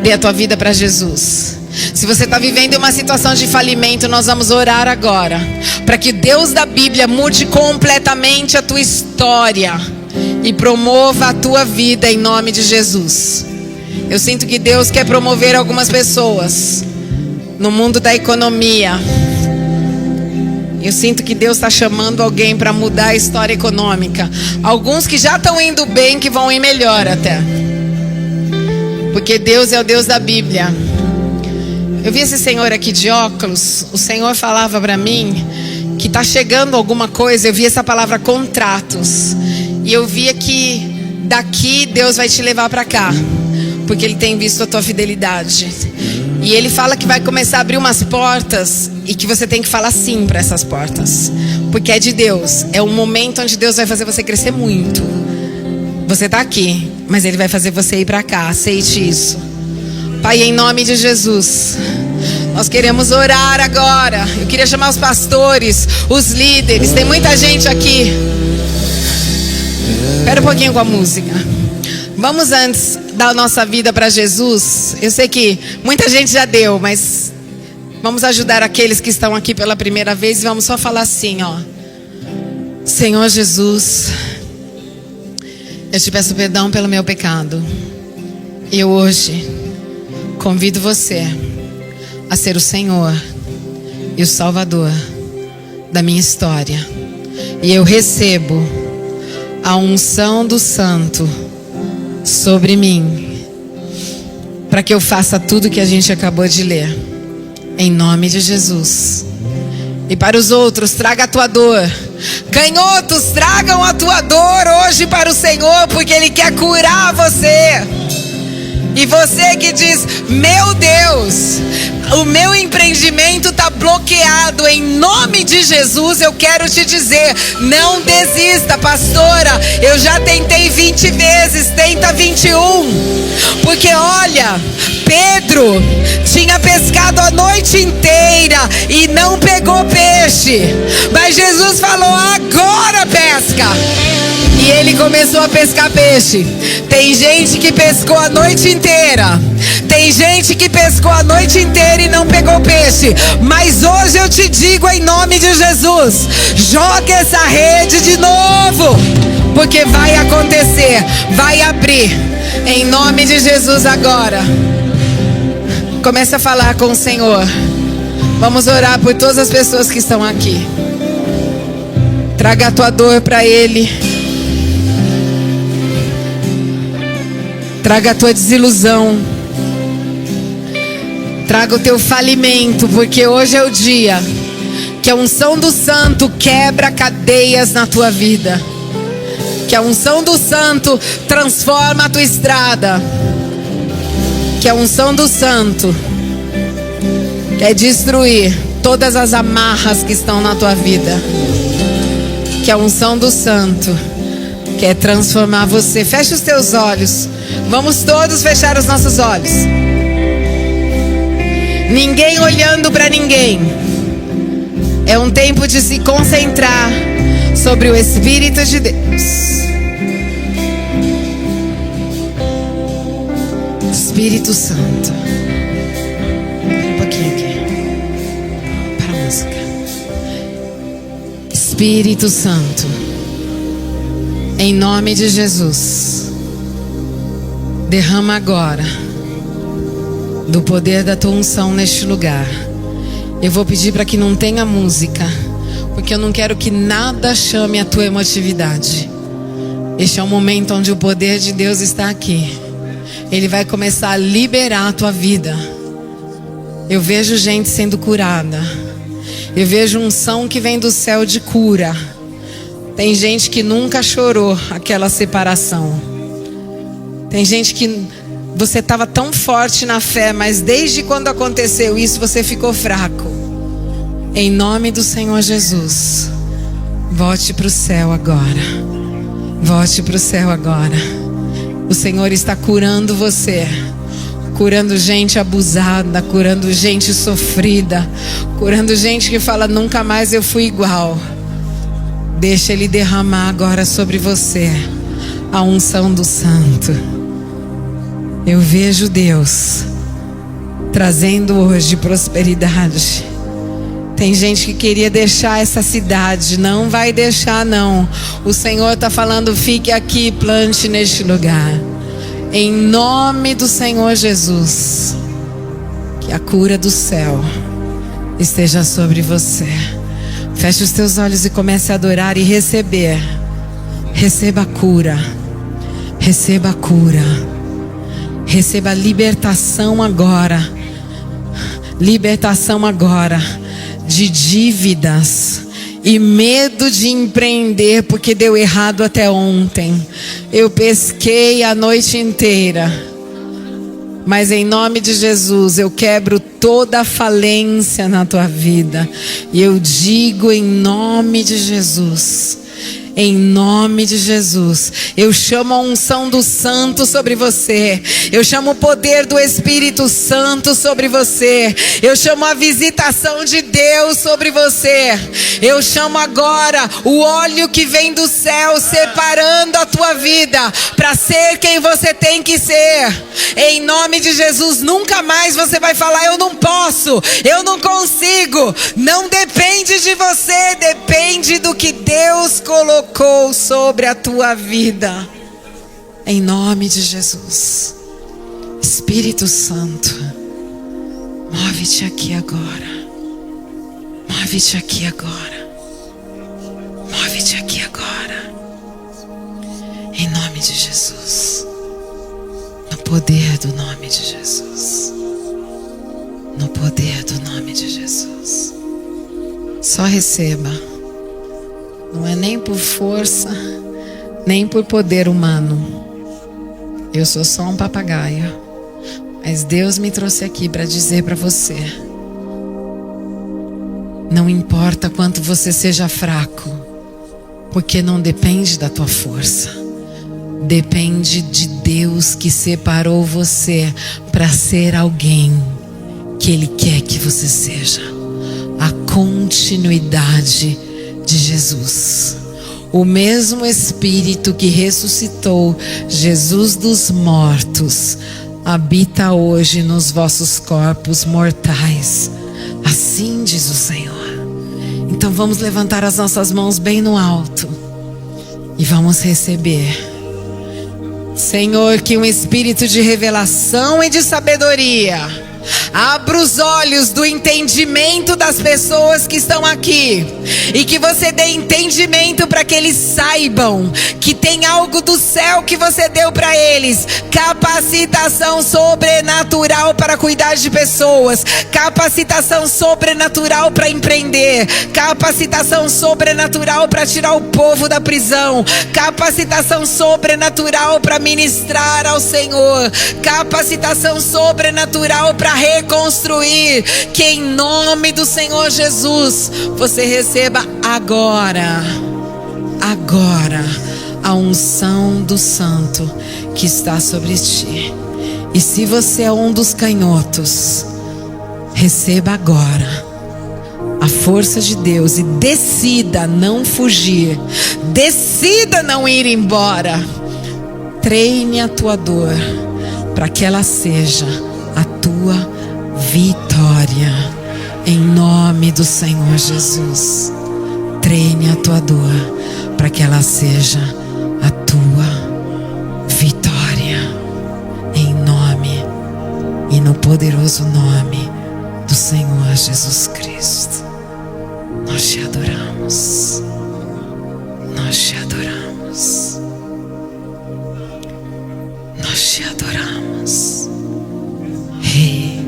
dê a tua vida para Jesus. Se você está vivendo uma situação de falimento, nós vamos orar agora para que Deus da Bíblia mude completamente a tua história e promova a tua vida em nome de Jesus. Eu sinto que Deus quer promover algumas pessoas no mundo da economia. Eu sinto que Deus está chamando alguém para mudar a história econômica. Alguns que já estão indo bem, que vão ir melhor até. Porque Deus é o Deus da Bíblia. Eu vi esse senhor aqui de óculos. O Senhor falava para mim que está chegando alguma coisa. Eu vi essa palavra contratos. E eu via que daqui Deus vai te levar para cá. Porque Ele tem visto a tua fidelidade. E Ele fala que vai começar a abrir umas portas e que você tem que falar sim para essas portas. Porque é de Deus. É um momento onde Deus vai fazer você crescer muito. Você está aqui, mas Ele vai fazer você ir para cá. Aceite isso. Pai, em nome de Jesus, nós queremos orar agora. Eu queria chamar os pastores, os líderes. Tem muita gente aqui. Espera um pouquinho com a música. Vamos antes dar a nossa vida para Jesus. Eu sei que muita gente já deu, mas vamos ajudar aqueles que estão aqui pela primeira vez. E vamos só falar assim, ó. Senhor Jesus, eu te peço perdão pelo meu pecado. Eu hoje convido você a ser o Senhor e o Salvador da minha história. E eu recebo a unção do Santo sobre mim, para que eu faça tudo que a gente acabou de ler, em nome de Jesus. E para os outros, traga a tua dor. Canhotos, tragam a tua dor hoje para o Senhor, porque Ele quer curar você. E você que diz, meu Deus, o meu empreendimento está bloqueado, em nome de Jesus, eu quero te dizer, não desista, pastora, eu já tentei vir 20 vezes, tenta 21. Porque olha, Pedro tinha pescado a noite inteira e não pegou peixe. Mas Jesus falou: agora pesca. E ele começou a pescar peixe. Tem gente que pescou a noite inteira. Tem gente que pescou a noite inteira e não pegou peixe. Mas hoje eu te digo em nome de Jesus: joga essa rede de novo. Porque vai acontecer, vai abrir. Em nome de Jesus agora. Comece a falar com o Senhor. Vamos orar por todas as pessoas que estão aqui. Traga a tua dor para Ele. Traga a tua desilusão. Traga o teu falimento, porque hoje é o dia que a unção do Santo quebra cadeias na tua vida. Que a unção do Santo transforma a tua estrada. Que a unção do Santo quer destruir todas as amarras que estão na tua vida. Que a unção do Santo quer transformar você. Feche os teus olhos. Vamos todos fechar os nossos olhos. Ninguém olhando para ninguém. É um tempo de se concentrar sobre o Espírito de Deus. Espírito Santo. Um pouquinho aqui. Para a música. Espírito Santo. Em nome de Jesus. Derrama agora do poder da tua unção neste lugar. Eu vou pedir para que não tenha música, porque eu não quero que nada chame a tua emotividade. Este é um momento onde o poder de Deus está aqui. Ele vai começar a liberar a tua vida. Eu vejo gente sendo curada. Eu vejo unção que vem do céu de cura. Tem gente que nunca chorou aquela separação. Tem gente que você estava tão forte na fé, mas desde quando aconteceu isso você ficou fraco. Em nome do Senhor Jesus, volte para o céu agora. Volte para o céu agora. O Senhor está curando você. Curando gente abusada, curando gente sofrida, curando gente que fala: nunca mais eu fui igual. Deixa Ele derramar agora sobre você a unção do Santo. Eu vejo Deus trazendo hoje prosperidade. Tem gente que queria deixar essa cidade, não vai deixar não. O Senhor está falando: fique aqui, plante neste lugar. Em nome do Senhor Jesus, que a cura do céu esteja sobre você. Feche os teus olhos e comece a adorar e receber. Receba a cura. Receba a cura. Receba a libertação agora. Libertação agora de dívidas e medo de empreender porque deu errado até ontem. Eu pesquei a noite inteira, mas em nome de Jesus eu quebro toda a falência na tua vida. E eu digo em nome de Jesus, em nome de Jesus, eu chamo a unção do Santo sobre você. Eu chamo o poder do Espírito Santo sobre você. Eu chamo a visitação de Deus sobre você. Eu chamo agora o óleo que vem do céu, separando a tua vida para ser quem você tem que ser. Em nome de Jesus, nunca mais você vai falar: eu não posso, eu não consigo. Não depende de você, depende do que Deus colocou sobre a tua vida. Em nome de Jesus. Espírito Santo, move-te aqui agora. Move-te aqui agora. Move-te aqui agora. Em nome de Jesus. No poder do nome de Jesus. No poder do nome de Jesus. Só receba. Não é nem por força, nem por poder humano. Eu sou só um papagaio. Mas Deus me trouxe aqui para dizer para você: não importa quanto você seja fraco, porque não depende da tua força, Depende de Deus que separou você para ser alguém que Ele quer que você seja. A continuidade de Jesus. O mesmo Espírito que ressuscitou Jesus dos mortos habita hoje nos vossos corpos mortais. Assim diz o Senhor. Então vamos levantar as nossas mãos bem no alto e vamos receber. Senhor, que um espírito de revelação e de sabedoria abra os olhos do entendimento das pessoas que estão aqui, e que você dê entendimento para que eles saibam que tem algo do céu que você deu para eles. Capacitação sobrenatural para cuidar de pessoas, capacitação sobrenatural para empreender, capacitação sobrenatural para tirar o povo da prisão, capacitação sobrenatural para ministrar ao Senhor, capacitação sobrenatural para reconstruir. Que em nome do Senhor Jesus você receba agora a unção do Santo que está sobre ti. E se você é um dos canhotos, receba agora a força de Deus e decida não fugir, decida não ir embora. Treine a tua dor para que ela seja a tua vitória, em nome do Senhor Jesus. Treine a tua dor para que ela seja a tua vitória, em nome e no poderoso nome do Senhor Jesus Cristo. Nós te adoramos, nós te adoramos, nós te adoramos. Rei,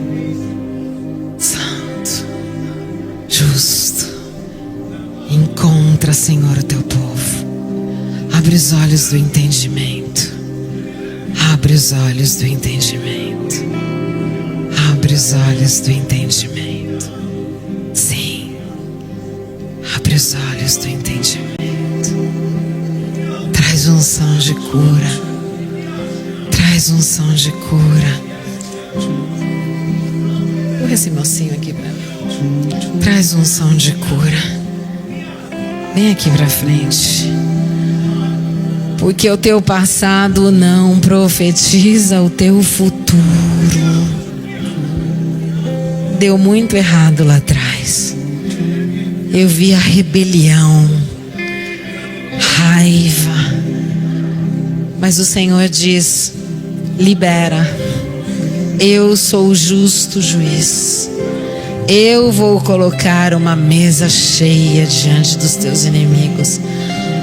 santo, justo, encontra, Senhor, o teu povo. Abre os olhos do entendimento. Abre os olhos do entendimento. Abre os olhos do entendimento. Sim. Abre os olhos do entendimento. Traz unção de cura. Traz unção de cura. Põe esse mocinho aqui pra mim. Traz unção de cura. Vem aqui pra frente. Porque o teu passado não profetiza o teu futuro. Deu muito errado lá atrás. Eu vi a rebelião, raiva. Mas o Senhor diz: libera. Eu sou o justo juiz. Eu vou colocar uma mesa cheia diante dos teus inimigos.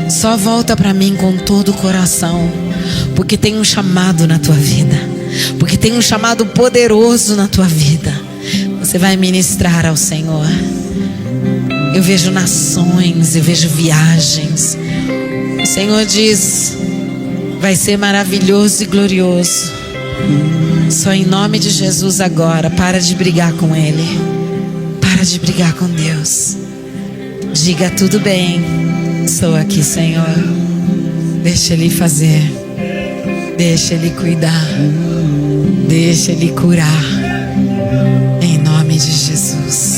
Só volta para mim com todo o coração, porque tem um chamado na tua vida, porque tem um chamado poderoso na tua vida. Você vai ministrar ao Senhor. Eu vejo nações, eu vejo viagens. O Senhor diz: vai ser maravilhoso e glorioso. Só em nome de Jesus agora, para de brigar com Ele. Para de brigar com Deus. Diga: tudo bem, estou aqui, Senhor. Deixa Ele fazer. Deixa Ele cuidar. Deixa Ele curar. Em nome de Jesus.